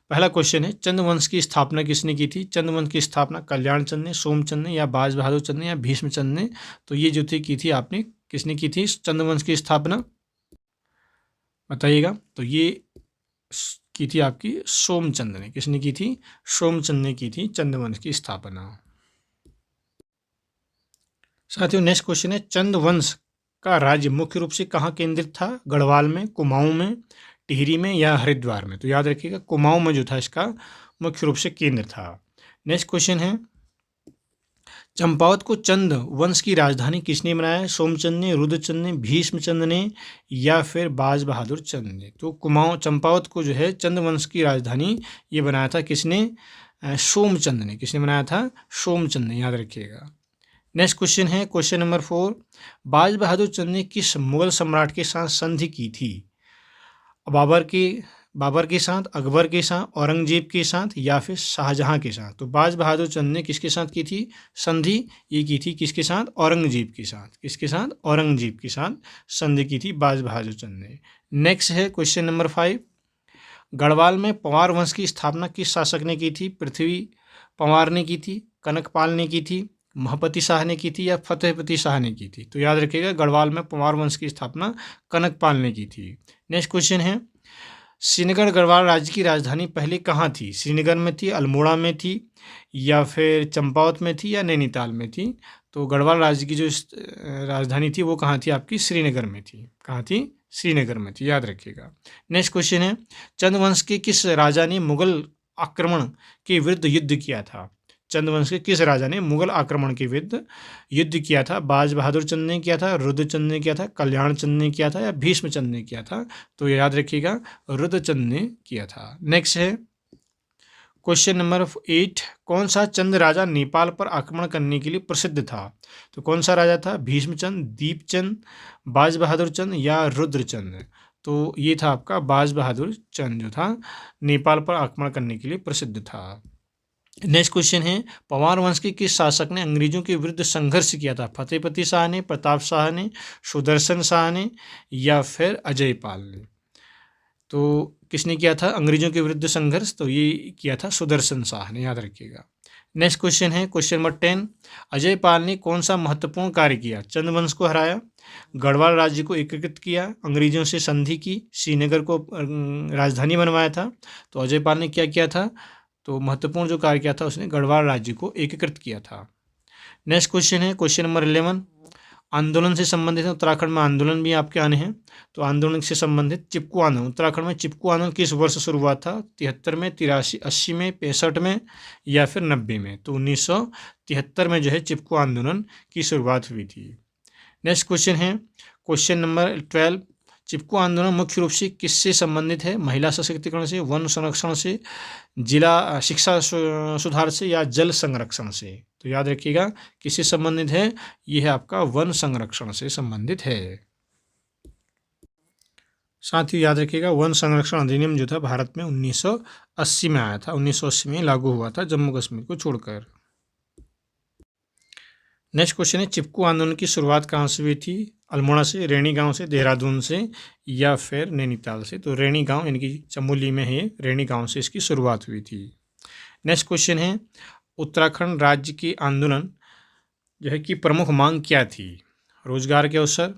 पहला क्वेश्चन है, चंद्रवंश की स्थापना किसने की थी? चंद्रवंश की स्थापना कल्याण चंद ने, सोमचंद ने, या बाज बहादुर चंद ने, या भीष्मचंद ने? तो ये जो थी की थी आपने, किसने की थी चंद्रवंश की स्थापना? बताइएगा। तो ये की थी आपकी सोमचंद ने। किसने की थी? सोमचंद ने की थी चंद्रवंश की स्थापना। साथियों, नेक्स्ट क्वेश्चन है, चंद्रवंश का राज्य मुख्य रूप से कहाँ केंद्रित था? गढ़वाल में, कुमाऊं में, टिहरी में, या हरिद्वार में? तो याद रखिएगा, कुमाऊं में जो था इसका मुख्य रूप से केंद्र था। नेक्स्ट क्वेश्चन है, चंपावत को चंद वंश की राजधानी किसने बनाया? सोमचंद ने, रुद्रचंद ने, भीष्मचंद ने, या फिर बाज बहादुर चंद ने? तो चंपावत को जो है चंद वंश की राजधानी ये बनाया था किसने? सोमचंद ने। किसने बनाया था? सोमचंद ने, याद रखिएगा। नेक्स्ट क्वेश्चन है क्वेश्चन नंबर 4, बाज बहादुर चंद ने किस मुगल सम्राट के साथ संधि की थी? बाबर के साथ, अकबर के साथ, औरंगजेब के साथ, या फिर शाहजहां के साथ? तो बाज बहादुर चंद ने किसके साथ की थी संधि? ये की थी किसके साथ? औरंगजेब के साथ। किसके साथ? औरंगजेब के साथ संधि की थी बाज बहादुर चंद ने। नेक्स्ट है क्वेश्चन नंबर 5, गढ़वाल में पंवार वंश की स्थापना किस शासक ने की थी? पृथ्वी पंवार ने की थी, कनकपाल ने की थी, महापति शाह ने की थी, या फतेहपति शाह ने की थी? तो याद रखिएगा, गढ़वाल में पंवार वंश की स्थापना कनकपाल ने की थी। नेक्स्ट क्वेश्चन है, श्रीनगर गढ़वाल राज्य की राजधानी पहले कहाँ थी? श्रीनगर में थी, अल्मोड़ा में थी, या फिर चंपावत में थी, या नैनीताल में थी? तो गढ़वाल राज्य की जो राजधानी थी वो कहाँ थी? आपकी श्रीनगर में थी। कहाँ थी? श्रीनगर में थी, याद रखिएगा। नेक्स्ट क्वेश्चन है, चंद्रवंश के किस राजा ने मुगल आक्रमण के विरुद्ध युद्ध किया था? चंद्रवंश के किस राजा ने मुगल आक्रमण के विरुद्ध युद्ध किया था? बाज बहादुर चंद ने किया था, रुद्रचंद ने किया था, कल्याण चंद ने किया था, या भीष्मचंद ने किया था? तो याद रखिएगा, रुद्रचंद ने किया था। नेक्स्ट है क्वेश्चन नंबर 8, कौन सा चंद राजा नेपाल पर आक्रमण करने के लिए प्रसिद्ध था? तो कौन सा राजा था? भीष्मचंद, दीपचंद, बाज बहादुर चंद, या रुद्रचंद? तो ये था आपका बाज बहादुर चंद, जो था नेपाल पर आक्रमण करने के लिए प्रसिद्ध था। नेक्स्ट क्वेश्चन है, पंवार वंश के किस शासक ने अंग्रेजों के विरुद्ध संघर्ष किया था? फतेहपति शाह ने, प्रताप शाह ने, सुदर्शन शाह ने, या फिर अजय पाल ने? तो किसने किया था अंग्रेजों के विरुद्ध संघर्ष? तो ये किया था सुदर्शन शाह ने, याद रखिएगा। नेक्स्ट क्वेश्चन है क्वेश्चन नंबर 10, अजय पाल ने कौन सा महत्वपूर्ण कार्य किया? चंद्रवंश को हराया, गढ़वाल राज्य को एकीकृत किया, अंग्रेजों से संधि की, श्रीनगर को राजधानी बनवाया था? तो अजय पाल ने क्या किया था? तो महत्वपूर्ण जो कार्य किया था उसने गढ़वाल राज्य को एकीकृत किया था। नेक्स्ट क्वेश्चन है क्वेश्चन नंबर 11, आंदोलन से संबंधित है, उत्तराखंड में आंदोलन भी आपके आने हैं। तो आंदोलन से संबंधित चिपकू आंदोलन, उत्तराखंड में चिपकू आंदोलन किस वर्ष शुरू हुआ था? 73 में, 83, 80 में, 65 में या फिर 90 में? तो 1973 में जो है चिपकू आंदोलन की शुरुआत हुई थी। नेक्स्ट क्वेश्चन है क्वेश्चन नंबर 12, चिपकू आंदोलन मुख्य रूप से किससे संबंधित है? महिला सशक्तिकरण से, वन संरक्षण से, जिला शिक्षा सुधार से या जल संरक्षण से? तो याद रखिएगा किससे संबंधित है, यह है आपका वन संरक्षण से संबंधित है। साथ ही याद रखिएगा वन संरक्षण अधिनियम जो था भारत में 1980 में आया था, 1980 में लागू हुआ था जम्मू कश्मीर को छोड़कर। नेक्स्ट क्वेश्चन है चिपकू आंदोलन की शुरुआत कहाँ से हुई थी? अल्मोड़ा से, रैणी गांव से, देहरादून से या फिर नैनीताल से? तो रैणी गांव यानी कि चमोली में है, रैणी गांव से इसकी शुरुआत हुई थी। नेक्स्ट क्वेश्चन है उत्तराखंड राज्य की आंदोलन जो है कि प्रमुख मांग क्या थी? रोजगार के अवसर,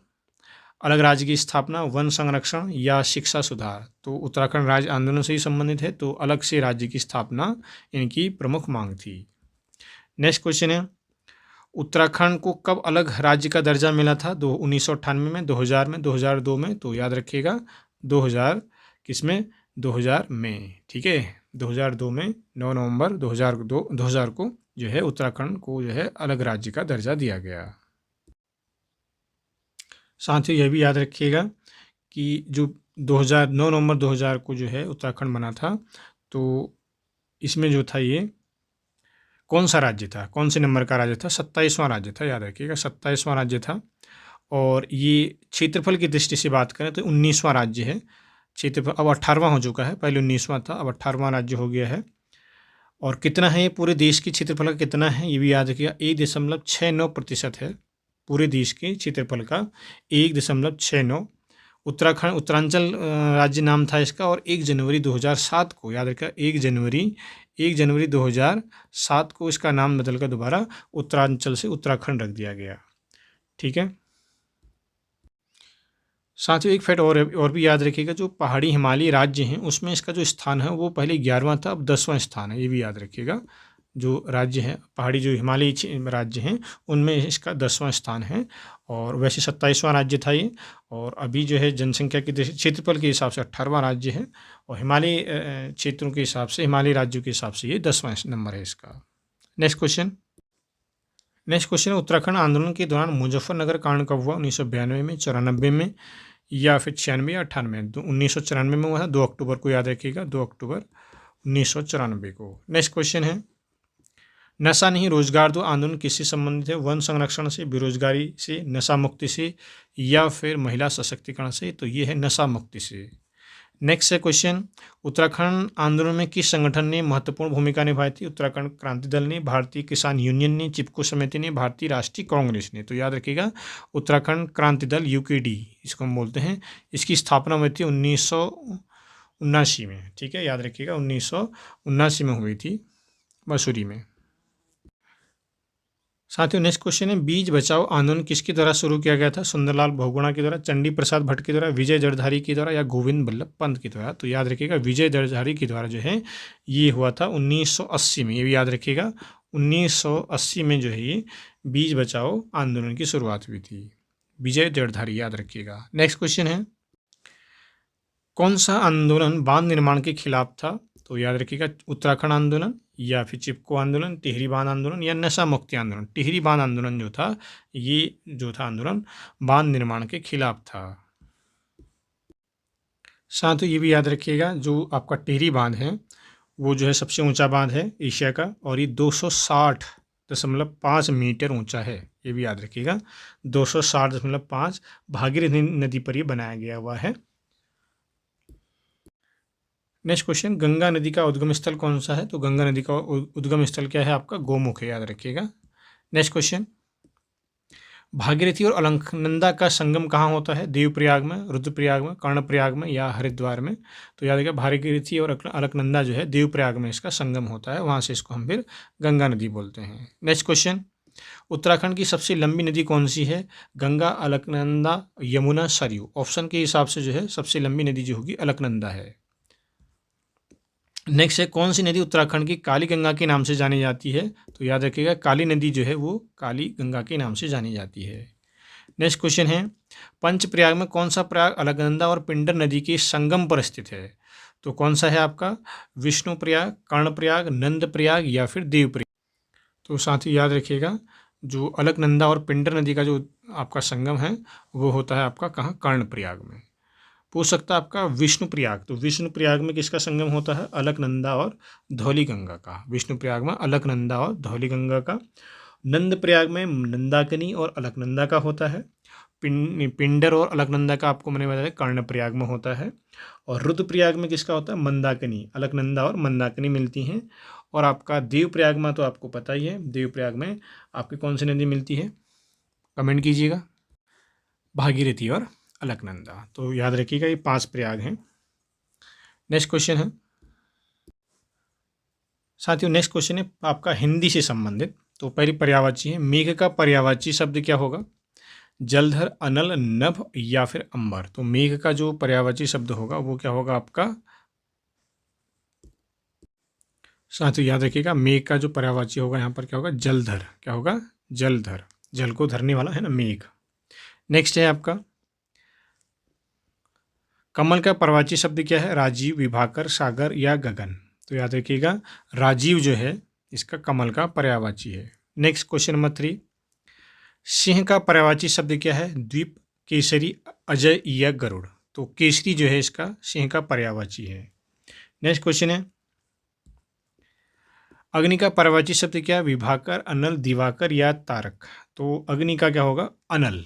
अलग राज्य की स्थापना, वन संरक्षण या शिक्षा सुधार? तो उत्तराखंड राज्य आंदोलन से ही संबंधित है, तो अलग से राज्य की स्थापना इनकी प्रमुख मांग थी। नेक्स्ट क्वेश्चन है उत्तराखंड को कब अलग राज्य का दर्जा मिला था? 1998 में, 2000 में, 2002 में? तो याद रखिएगा 2000 किसमें? 2000 में, ठीक है। 2002 में 9 नवंबर 2000 को जो है उत्तराखंड को जो है अलग राज्य का दर्जा दिया गया। साथ ही यह भी याद रखिएगा कि जो 9 नवंबर 2000 को जो है उत्तराखंड बना था, तो इसमें जो था ये कौन सा राज्य था, कौन से नंबर का राज्य था? 27वां राज्य था, याद रखिएगा 27वां राज्य था। और ये क्षेत्रफल की दृष्टि से बात करें तो 19वां राज्य है। क्षेत्रफल अब 18वां हो चुका है, पहले 19वां था, अब 18वां राज्य हो गया है। और कितना है पूरे देश की क्षेत्रफल का कितना है ये भी याद रखिएगा, 1.69% है पूरे देश के क्षेत्रफल का, 1.69। उत्तराखंड उत्तरांचल राज्य नाम था इसका, और 1 जनवरी 2007 को याद रखिएगा 1 जनवरी 2007 को इसका नाम बदलकर दोबारा उत्तरांचल से उत्तराखंड रख दिया गया, ठीक है। साथ ही एक फैक्ट और भी याद रखिएगा, जो पहाड़ी हिमालयी राज्य हैं उसमें इसका जो स्थान है वो पहले 11वां था, अब 10वां स्थान है, ये भी याद रखिएगा। जो राज्य हैं पहाड़ी जो हिमालयी राज्य हैं उनमें इसका 10वां स्थान है, और वैसे 27वां राज्य था ये, और अभी जो है जनसंख्या के क्षेत्रफल के हिसाब से 18वां राज्य है, और हिमालयी क्षेत्रों के हिसाब से, हिमालयी राज्यों के हिसाब से ये 10वां नंबर है इसका। नेक्स्ट क्वेश्चन है उत्तराखंड आंदोलन के दौरान मुजफ्फरनगर कांड कब हुआ? 1992 में, 94 में या फिर 96 या 98? 1994 में हुआ था, 2 अक्टूबर को, याद रखिएगा 2 अक्टूबर 1994 को। नेक्स्ट क्वेश्चन है नशा नहीं रोजगार दो आंदोलन किससे संबंधित है? वन संरक्षण से, बेरोजगारी से, नशा मुक्ति से या फिर महिला सशक्तिकरण से? तो ये है नशा मुक्ति से। नेक्स्ट है क्वेश्चन उत्तराखंड आंदोलन में किस संगठन ने महत्वपूर्ण भूमिका निभाई थी? उत्तराखंड क्रांति दल ने, भारतीय किसान यूनियन ने, चिपको समिति ने, भारतीय राष्ट्रीय कांग्रेस ने? तो याद रखिएगा उत्तराखंड क्रांति दल UKD इसको हम बोलते हैं, इसकी स्थापना हुई थी 1979 में, ठीक है, याद रखिएगा 1979 में हुई थी मसूरी में। साथियों नेक्स्ट क्वेश्चन है बीज बचाओ आंदोलन किसके द्वारा शुरू किया गया था? सुंदरलाल बहुगुणा के द्वारा, चंडी प्रसाद भट्ट के द्वारा, विजय जड़धारी के द्वारा या गोविंद बल्लभ पंत के द्वारा? तो याद रखिएगा विजय जड़धारी के द्वारा जो है ये हुआ था 1980 में, ये भी याद रखिएगा 1980 में जो है ये बीज बचाओ आंदोलन की शुरुआत हुई थी, विजय जड़धारी, याद रखिएगा। नेक्स्ट क्वेश्चन है कौन सा आंदोलन बांध निर्माण के खिलाफ था? तो याद रखिएगा उत्तराखंड आंदोलन या फिर चिपको आंदोलन, टिहरी बांध आंदोलन या नशा मुक्ति आंदोलन? टिहरी बांध आंदोलन जो था ये जो था आंदोलन बांध निर्माण के खिलाफ था। साथ ही ये भी याद रखिएगा जो आपका टिहरी बांध है वो जो है सबसे ऊंचा बांध है एशिया का, और ये 260.5 मीटर ऊंचा है, ये भी याद रखिएगा 260.5 भागीरथी नदी पर ये बनाया गया हुआ है। नेक्स्ट क्वेश्चन गंगा नदी का उद्गम स्थल कौन सा है? तो गंगा नदी का उद्गम स्थल क्या है आपका? गोमुख है, याद रखिएगा। नेक्स्ट क्वेश्चन भागीरथी और अलकनंदा का संगम कहाँ होता है? देवप्रयाग में, रुद्रप्रयाग में, कर्णप्रयाग में या हरिद्वार में? तो याद रखिएगा भागीरथी और अलकनंदा जो है देवप्रयाग में इसका संगम होता है, वहाँ से इसको हम फिर गंगा नदी बोलते हैं। नेक्स्ट क्वेश्चन उत्तराखंड की सबसे लंबी नदी कौन सी है? गंगा, अलकनंदा, यमुना, सरयू? ऑप्शन के हिसाब से जो है सबसे लंबी नदी जो होगी अलकनंदा है। नेक्स्ट है कौन सी नदी उत्तराखंड की काली गंगा के नाम से जानी जाती है? तो याद रखिएगा काली नदी जो है वो काली गंगा के नाम से जानी जाती है। नेक्स्ट क्वेश्चन है, पंचप्रयाग में कौन सा प्रयाग अलकनंदा और पिंडर नदी के संगम पर स्थित है? तो कौन सा है आपका? विष्णु प्रयाग, कर्ण प्रयाग, नंद प्रयाग या फिर देव प्रयाग। तो साथ ही याद रखिएगा, जो अलकनंदा और पिंडर नदी का जो आपका संगम है वो होता है आपका कहाँ? कर्ण प्रयाग में। पूछ सकता है आपका विष्णु प्रयाग, तो विष्णु प्रयाग में किसका संगम होता है? अलकनंदा और धौली गंगा का। विष्णु प्रयाग में अलकनंदा और धौली गंगा का। नंद प्रयाग में नंदाकिनी और अलकनंदा का होता है। पिंडर और अलकनंदा का आपको मैंने बताया कर्ण प्रयाग में होता है। और रुद्रप्रयाग में किसका होता है? मंदाकिनी, अलकनंदा और मंदाकिनी मिलती हैं। और आपका देवप्रयाग में तो आपको पता ही है, देवप्रयाग में आपकी कौन सी नदी मिलती है? कमेंट कीजिएगा। भागीरथी और अलकनंदा। तो याद रखिएगा ये 5 प्रयाग हैं। नेक्स्ट क्वेश्चन है साथियों, नेक्स्ट क्वेश्चन है आपका हिंदी से संबंधित। तो पहली पर्यायवाची है, मेघ का पर्यायवाची शब्द क्या होगा? जलधर, अनल, नभ या फिर अंबर। तो मेघ का जो पर्यायवाची शब्द होगा वो क्या होगा आपका? साथियों याद रखिएगा, मेघ का जो पर्यायवाची होगा यहाँ पर क्या होगा? जलधर। क्या होगा? जलधर, जल को धरने वाला है ना, मेघ। नेक्स्ट है आपका, कमल का पर्यायवाची शब्द क्या है? राजीव, विभाकर, सागर या गगन। तो याद रखिएगा, राजीव जो है इसका कमल का पर्यायवाची है। नेक्स्ट क्वेश्चन नंबर 3, सिंह का पर्यायवाची शब्द क्या है? द्वीप, केसरी, अजय या गरुड़। तो केसरी जो है इसका सिंह का पर्यायवाची है। नेक्स्ट क्वेश्चन है, अग्नि का पर्यायवाची शब्द क्या है? विभाकर, अनल, दिवाकर या तारक। तो अग्नि का क्या होगा? अनल।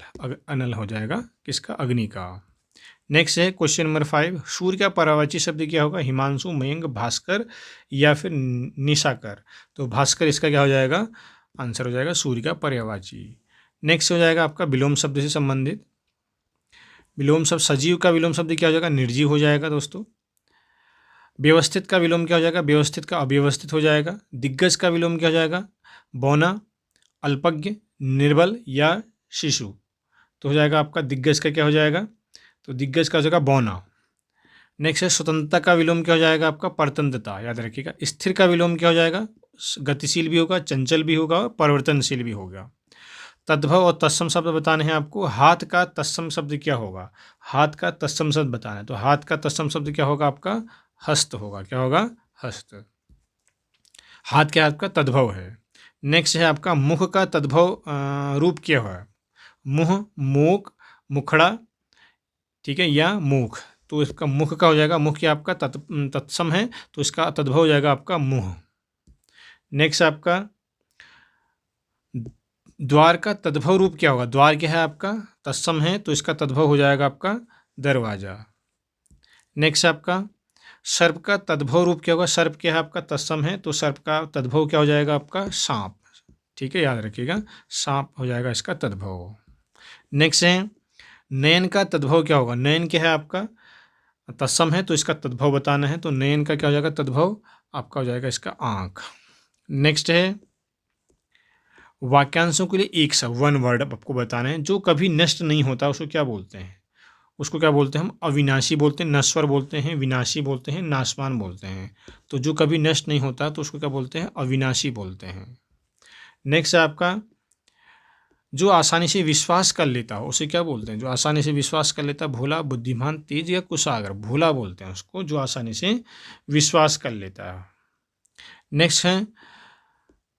अनल हो जाएगा किसका? अग्नि का। नेक्स्ट है क्वेश्चन नंबर 5, सूर्य का पर्यायवाची शब्द क्या होगा? हिमांशु, मयंक, भास्कर या फिर निशाकर। तो भास्कर इसका क्या हो जाएगा? आंसर हो जाएगा सूर्य का पर्यायवाची। नेक्स्ट हो जाएगा आपका विलोम शब्द से संबंधित। विलोम शब्द, सजीव का विलोम शब्द क्या हो जाएगा? निर्जीव हो जाएगा दोस्तों। व्यवस्थित का विलोम क्या हो जाएगा? व्यवस्थित का अव्यवस्थित हो जाएगा। दिग्गज का विलोम क्या हो जाएगा? बौना, अल्पज्ञ, निर्बल या शिशु। तो हो जाएगा आपका दिग्गज का क्या हो जाएगा? तो दिग्गज का हो जाएगा बौना। नेक्स्ट है स्वतंत्रता का विलोम क्या हो जाएगा आपका? परतंत्रता। याद रखिएगा। स्थिर का विलोम क्या हो जाएगा? गतिशील भी होगा, चंचल भी होगा और परिवर्तनशील भी होगा। तद्भव और तत्सम शब्द बताने हैं आपको। हाथ का तत्सम शब्द क्या होगा? हाथ का तत्सम शब्द बताना है, तो हाथ का तत्सम शब्द क्या होगा आपका? हस्त होगा। क्या होगा? हस्त। हाथ क्या आपका? तद्भव है। नेक्स्ट है आपका मुख का तद्भव रूप क्या है? मुह, मूक, मुखड़ा, ठीक है, या मुख। तो इसका मुख का हो जाएगा, मुख क्या आपका तत्सम है, तो इसका तद्भव हो जाएगा आपका मुह। नेक्स्ट आपका द्वार का तद्भव रूप क्या होगा? द्वार क्या है आपका? तत्सम है, तो इसका तद्भव हो जाएगा आपका दरवाजा। नेक्स्ट आपका सर्प का तद्भव रूप क्या होगा? सर्प क्या है आपका? तत्सम है, तो सर्प का तद्भव क्या हो जाएगा आपका? सांप। ठीक है, याद रखिएगा, सांप हो जाएगा इसका तद्भव। नेक्स्ट है नयन का तद्भव क्या होगा? नयन क्या है आपका? तत्सम है, तो इसका तद्भव बताना है, तो नयन का क्या हो जाएगा? तद्भव आपका हो जाएगा इसका आँख। नेक्स्ट है वाक्यांशों के लिए एक शब्द, वन वर्ड आपको बताना है, जो कभी नष्ट नहीं होता उसको क्या बोलते हैं? उसको क्या बोलते हैं? हम अविनाशी बोलते हैं, नश्वर बोलते हैं, विनाशी बोलते हैं, नाशवान बोलते हैं। तो जो कभी नष्ट नहीं होता तो उसको क्या बोलते हैं? अविनाशी बोलते हैं। नेक्स्ट है आपका जो आसानी से विश्वास कर लेता हो उसे क्या बोलते हैं? जो आसानी से विश्वास कर लेता, भोला, बुद्धिमान, तेज या कुशाग्र। भोला बोलते हैं उसको जो आसानी से विश्वास कर लेता है। नेक्स्ट है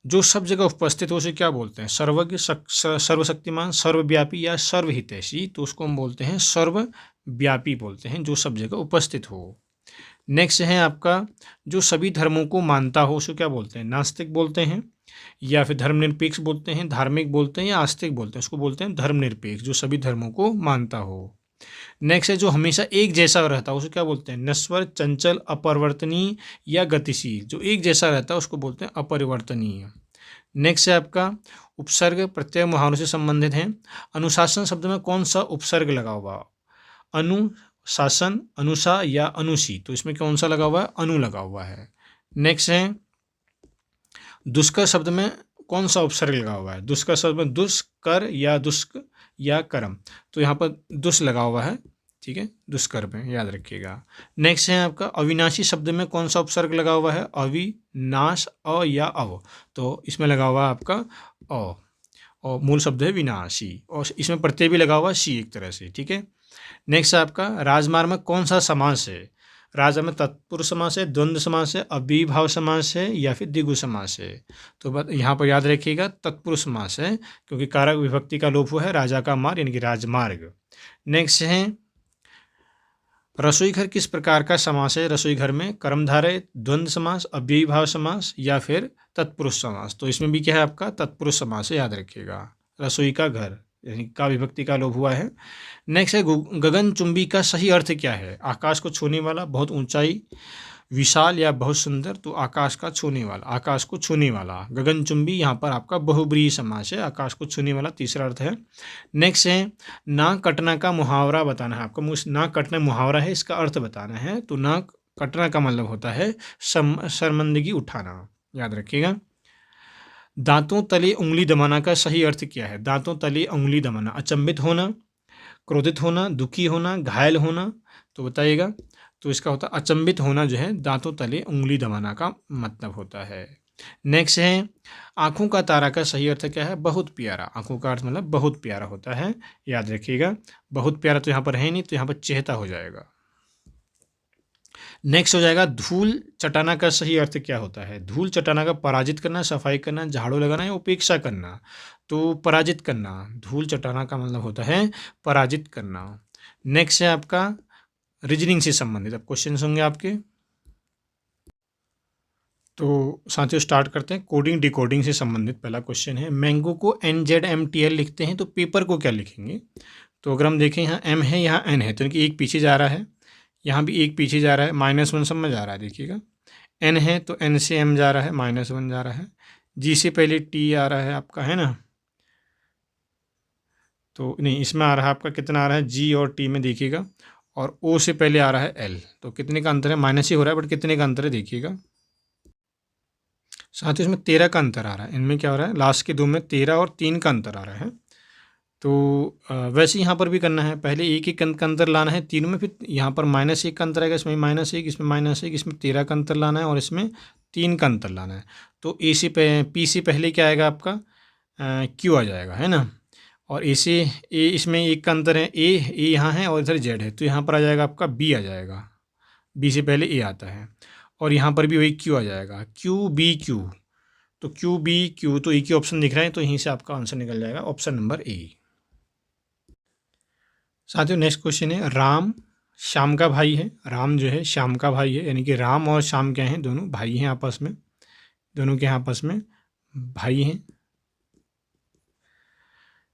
जो सब जगह उपस्थित हो उसे क्या बोलते हैं? सर्वज्ञ, सर्वशक्तिमान, सर्वव्यापी या सर्वहितैषी। तो उसको हम बोलते हैं सर्वव्यापी बोलते हैं, जो सब जगह उपस्थित हो। नेक्स्ट है आपका जो सभी धर्मों को मानता हो उसे क्या बोलते हैं? नास्तिक बोलते हैं या फिर धर्मनिरपेक्ष बोलते हैं, धार्मिक बोलते हैं या आस्तिक बोलते हैं। उसको बोलते हैं धर्मनिरपेक्ष, जो सभी धर्मों को मानता हो। नेक्स्ट है जो हमेशा एक जैसा रहता है उसे क्या बोलते हैं? नश्वर, चंचल, अपरिवर्तनीय या गतिशील। जो एक जैसा रहता है उसको बोलते हैं अपरिवर्तनीय। नेक्स्ट है आपका उपसर्ग प्रत्यय मुहावरों से संबंधित है। अनुशासन शब्द में कौन सा उपसर्ग लगा हुआ? अनुशासन, अनुषा या अनुशी। तो इसमें कौन सा लगा हुआ है? अनु लगा हुआ है। नेक्स्ट है दुष्कर शब्द में कौन सा उपसर्ग लगा हुआ है? दुष्कर शब्द में दुष्कर या दुष्क या कर्म। तो यहाँ पर दुष् लगा हुआ है, ठीक है, दुष्कर में, याद रखिएगा। नेक्स्ट है आपका अविनाशी शब्द में कौन सा उपसर्ग लगा हुआ है? अविनाश, अ या अव। तो इसमें लगा हुआ है आपका अ। और मूल शब्द है विनाशी, और इसमें प्रत्यय भी लगा हुआ शी एक तरह से, ठीक है। नेक्स्ट है आपका राजमार्ग में कौन सा समास है। राजा में तत्पुरुष समास है, द्वंद्व समास है, अव्ययीभाव समास है, या फिर द्विगु समास है। तो बस यहाँ पर याद रखिएगा तत्पुरुष समास है, क्योंकि कारक विभक्ति का लोप हुआ है राजा का मार्ग यानी कि राजमार्ग। नेक्स्ट है रसोई घर किस प्रकार का समास है। रसोई घर में कर्मधारय, द्वंद्व समास, अव्ययीभाव समास या फिर तत्पुरुष समास। तो इसमें भी क्या है आपका तत्पुरुष समास है, याद रखिएगा। रसोई का घर यानी का विभक्ति का लोप हुआ है। नेक्स्ट है गगनचुंबी का सही अर्थ क्या है। आकाश को छूने वाला, बहुत ऊंचाई, विशाल या बहुत सुंदर। तो आकाश का छूने वाला, आकाश को छूने वाला गगनचुंबी यहाँ पर आपका बहुब्रीहि समास है, आकाश को छूने वाला तीसरा अर्थ है। नेक्स्ट है नाक कटना का मुहावरा बताना है आपको। नाक कटना मुहावरा है, इसका अर्थ बताना है। तो नाक कटना का मतलब होता है शर्मिंदगी उठाना, याद रखिएगा। दांतों तले उंगली दबाना का सही अर्थ क्या है। दांतों तले उंगली दबाना, अचंभित होना, क्रोधित होना, दुखी होना, घायल होना। तो बताइएगा। तो इसका होता है अचंभित होना, जो है दांतों तले उंगली दबाना का मतलब होता है। नेक्स्ट है आंखों का तारा का सही अर्थ क्या है। बहुत प्यारा। आंखों का अर्थ मतलब बहुत प्यारा होता है, याद रखिएगा। बहुत प्यारा तो यहाँ पर है नहीं, तो यहाँ पर चेहता हो जाएगा। नेक्स्ट हो जाएगा धूल चटाना का सही अर्थ क्या होता है। धूल चटाना का पराजित करना, सफाई करना, झाड़ू लगाना या उपेक्षा करना। तो पराजित करना, धूल चटाना का मतलब होता है पराजित करना। नेक्स्ट है आपका रीजनिंग से संबंधित अब क्वेश्चन होंगे आपके। तो साथियों स्टार्ट करते हैं। कोडिंग डिकोडिंग से संबंधित पहला क्वेश्चन है। मैंगो को NZMTL लिखते हैं, तो पेपर को क्या लिखेंगे। तो अगर हम देखें यहाँ M है, यहाँ N है, तो इनकी एक पीछे जा रहा है, यहाँ भी एक पीछे जा रहा है, -1 सब में जा रहा है। देखिएगा N है तो N से M जा रहा है, -1 जा रहा है। G से पहले T आ रहा है आपका, है ना। तो नहीं, इसमें आ रहा है आपका कितना आ रहा है G और T में देखिएगा, और O से पहले आ रहा है L। तो कितने का अंतर है, माइनस ही हो रहा है, बट कितने का अंतर है देखिएगा। साथ ही इसमें 13 का अंतर आ रहा है। इनमें क्या हो रहा है, लास्ट के दो में 13 और 3 का अंतर आ रहा है। तो वैसे यहाँ पर भी करना है, पहले एक एक का अंतर लाना है तीनों में, फिर यहाँ पर -1 का अंतर आएगा, इसमें -1, इसमें -1, इसमें 13 का अंतर लाना है, और इसमें 3 का अंतर लाना है। तो ए से पी से पहले क्या आएगा आपका क्यू आ जाएगा, है ना। और ए से ए, इसमें एक का अंतर है, ए यहाँ है और इधर जेड है, तो यहाँ पर आ जाएगा आपका बी आ जाएगा। बी से पहले ए आता है, और यहाँ पर भी वही क्यू आ जाएगा, क्यू बी क्यू। तो क्यू बी क्यू, तो ए की ऑप्शन दिख रहा है, तो यहीं से आपका आंसर निकल जाएगा ऑप्शन नंबर ए। साथियों नेक्स्ट क्वेश्चन है। राम श्याम का भाई है। राम जो है श्याम का भाई है, यानी कि राम और श्याम क्या हैं, दोनों भाई हैं आपस में, दोनों के आपस में भाई हैं।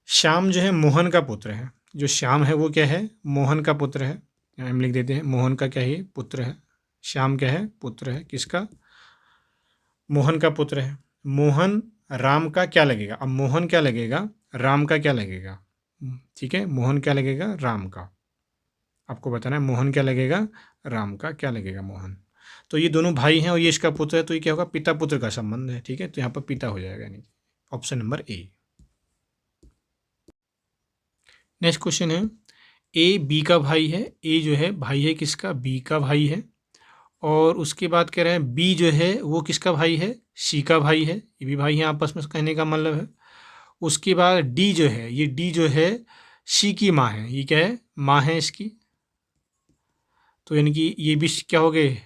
श्याम जो है मोहन का पुत्र है। जो श्याम है वो क्या है, मोहन का पुत्र है। यहाँ हम लिख देते हैं मोहन का क्या है, पुत्र है। श्याम क्या है, पुत्र है किसका, मोहन का पुत्र है। मोहन राम का क्या लगेगा, अब मोहन क्या लगेगा, राम का क्या लगेगा। ठीक है, मोहन क्या लगेगा, राम का। आपको बताना है मोहन क्या लगेगा, राम का क्या लगेगा, मोहन। तो ये दोनों भाई हैं और ये इसका पुत्र है, तो ये क्या होगा, पिता पुत्र का संबंध है। ठीक है, तो यहाँ पर पिता हो जाएगा, यानी option number A. Next question है। ए बी का भाई है। ए जो है भाई है किसका, बी का भाई है। और उसके बाद कह रहे हैं बी जो है वो किसका भाई है, सी का भाई है। ये भी भाई हैं आपस में, कहने का मतलब है। उसके बाद डी जो है, ये डी जो है सी की माँ है। ये क्या है, माँ है इसकी। तो यानी कि ये भी क्या हो गए,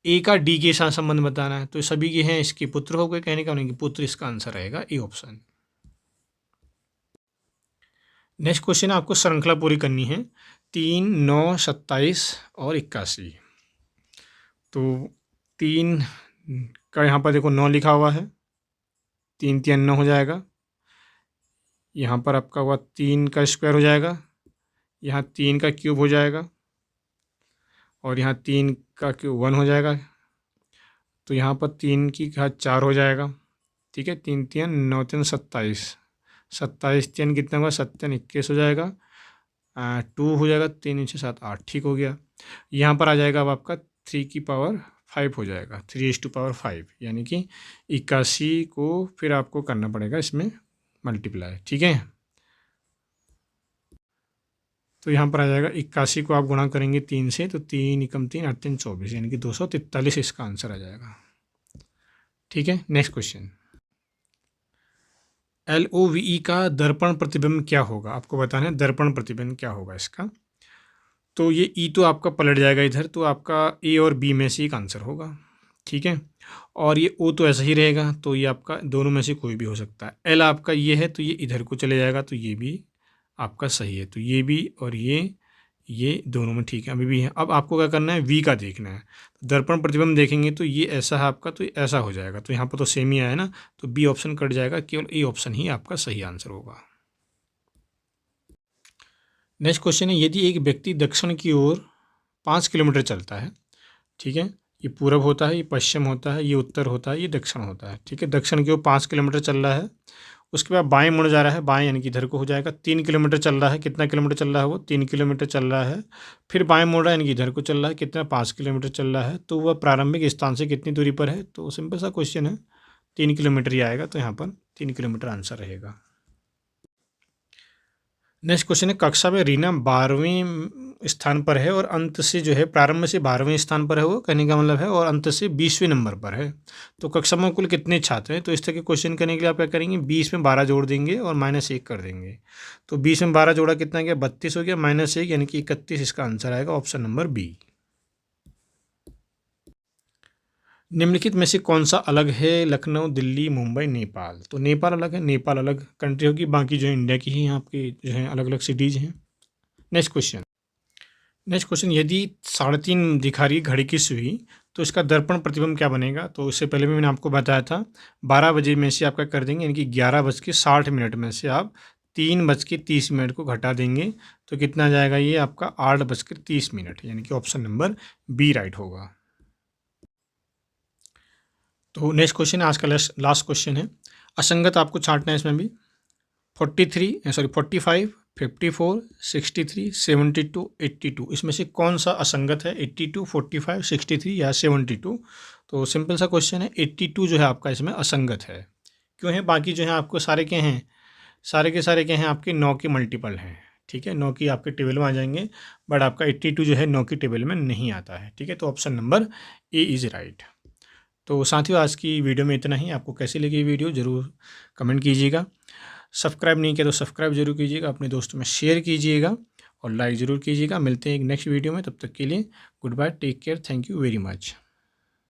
ए का डी के साथ संबंध बताना है, तो सभी के हैं इसके पुत्र हो गए, कहने का नहीं कि पुत्र इसका आंसर रहेगा ए ऑप्शन। नेक्स्ट क्वेश्चन आपको श्रृंखला पूरी करनी है। 3, 9, 27 और 81। तो 3 का यहाँ पर देखो 9 लिखा हुआ है, 3 3 9 हो जाएगा। यहाँ पर आपका हुआ 3 का स्क्वायर हो जाएगा, यहाँ 3 का क्यूब हो जाएगा, और यहाँ 3 का क्यूब 1 हो जाएगा। तो यहाँ पर 3 की घात 4 हो जाएगा। ठीक है, 3 3 9 3 27, 27 3 कितना होगा, 7 21 हो जाएगा। 2 हो जाएगा, 3 6 7 8, ठीक हो गया। यहाँ पर आ जाएगा अब आपका 3 की पावर 5 हो जाएगा, 3⁵5, यानी कि 81 को फिर आपको करना पड़ेगा इसमें मल्टीप्लाई। ठीक है, तो यहाँ पर आ जाएगा 81 को आप गुणा करेंगे 3 से, तो 3 × 3 8 3 24, यानी कि 243 इसका आंसर आ जाएगा। ठीक है, नेक्स्ट क्वेश्चन। LOVE का दर्पण प्रतिबिंब क्या होगा, आपको बताना है दर्पण प्रतिबिंब क्या होगा इसका। तो ये ई तो आपका पलट जाएगा इधर, तो आपका ए और बी में से एक आंसर होगा, ठीक है। और ये ओ तो ऐसा ही रहेगा, तो ये आपका दोनों में से कोई भी हो सकता है। एल आपका ये है, तो ये इधर को चले जाएगा, तो ये भी आपका सही है। तो ये भी और ये दोनों में ठीक है, अभी भी है। अब आपको क्या करना है, वी का देखना है। दर्पण प्रतिबिंब देखेंगे तो ये ऐसा है आपका, तो ऐसा हो जाएगा, तो यहाँ पर तो सेम ही आया ना, तो बी ऑप्शन कट जाएगा, केवल ए ऑप्शन ही आपका सही आंसर होगा। नेक्स्ट क्वेश्चन है, यदि एक व्यक्ति दक्षिण की ओर 5 किलोमीटर चलता है, ठीक है, ये पूरब होता है, ये पश्चिम होता है, ये उत्तर होता है, ये दक्षिण होता है, ठीक है। दक्षिण की ओर 5 किलोमीटर चल रहा है, उसके बाद बाएं मुड़ जा रहा है, बाएं यानी कि इधर को हो जाएगा। 3 किलोमीटर चल रहा है, कितना किलोमीटर चल रहा है वो, 3 किलोमीटर चल रहा है। फिर बाएं मुड़ रहा है यानी कि इधर को चल रहा है, कितना 5 किलोमीटर चल रहा है। तो वह प्रारंभिक स्थान से कितनी दूरी पर है, तो सिंपल सा क्वेश्चन है, 3 किलोमीटर ही आएगा, तो यहाँ पर 3 किलोमीटर आंसर रहेगा। नेक्स्ट क्वेश्चन है, कक्षा में रीना 12वें स्थान पर है और अंत से जो है, प्रारंभ से 12वें स्थान पर है वो, कहने का मतलब है, और अंत से 20वें नंबर पर है। तो कक्षा में कुल कितने छात्र हैं, तो इस तरह के क्वेश्चन करने के लिए आप क्या करेंगे, 20 में 12 जोड़ देंगे और -1 कर देंगे। तो 20 में 12 जोड़ा कितना गया, 32 हो गया, -1 यानी कि 31, इसका आंसर आएगा ऑप्शन नंबर बी। निम्नलिखित में से कौन सा अलग है, लखनऊ, दिल्ली, मुंबई, नेपाल। तो नेपाल अलग है, नेपाल अलग कंट्री होगी, बाकी जो है इंडिया की ही यहाँ आपके जो है अलग अलग सिटीज़ हैं। नेक्स्ट क्वेश्चन, यदि 3:30 दिखा रही घड़ी की सुई, तो इसका दर्पण प्रतिबिंब क्या बनेगा। तो इससे पहले भी मैंने आपको बताया था, 12 बजे में से आपका कर देंगे, यानी कि 11:60 में से आप 3:30 को घटा देंगे, तो कितना आ जाएगा, ये आपका 8:30, यानी कि ऑप्शन नंबर बी राइट होगा। तो नेक्स्ट क्वेश्चन है, आज का लास्ट क्वेश्चन है, असंगत आपको छांटना है इसमें भी। 45, 54, 63, 72, 82, इसमें से कौन सा असंगत है, 82, 45, 63 या 72। तो सिंपल सा क्वेश्चन है, 82 जो है आपका इसमें असंगत है। क्यों है, बाकी जो है आपको सारे के हैं, सारे के सारे के हैं आपके 9 के मल्टीपल हैं, ठीक है, 9 की आपके टेबल में आ जाएंगे, बट आपका 82 जो है 9 की टेबल में नहीं आता है, ठीक है। तो option number A is right. तो साथियों, आज की वीडियो में इतना ही। आपको कैसी लगी वीडियो ज़रूर कमेंट कीजिएगा। सब्सक्राइब नहीं किया तो सब्सक्राइब जरूर कीजिएगा, अपने दोस्तों में शेयर कीजिएगा और लाइक ज़रूर कीजिएगा। मिलते हैं एक नेक्स्ट वीडियो में, तब तक के लिए good bye, take care, thank you very much.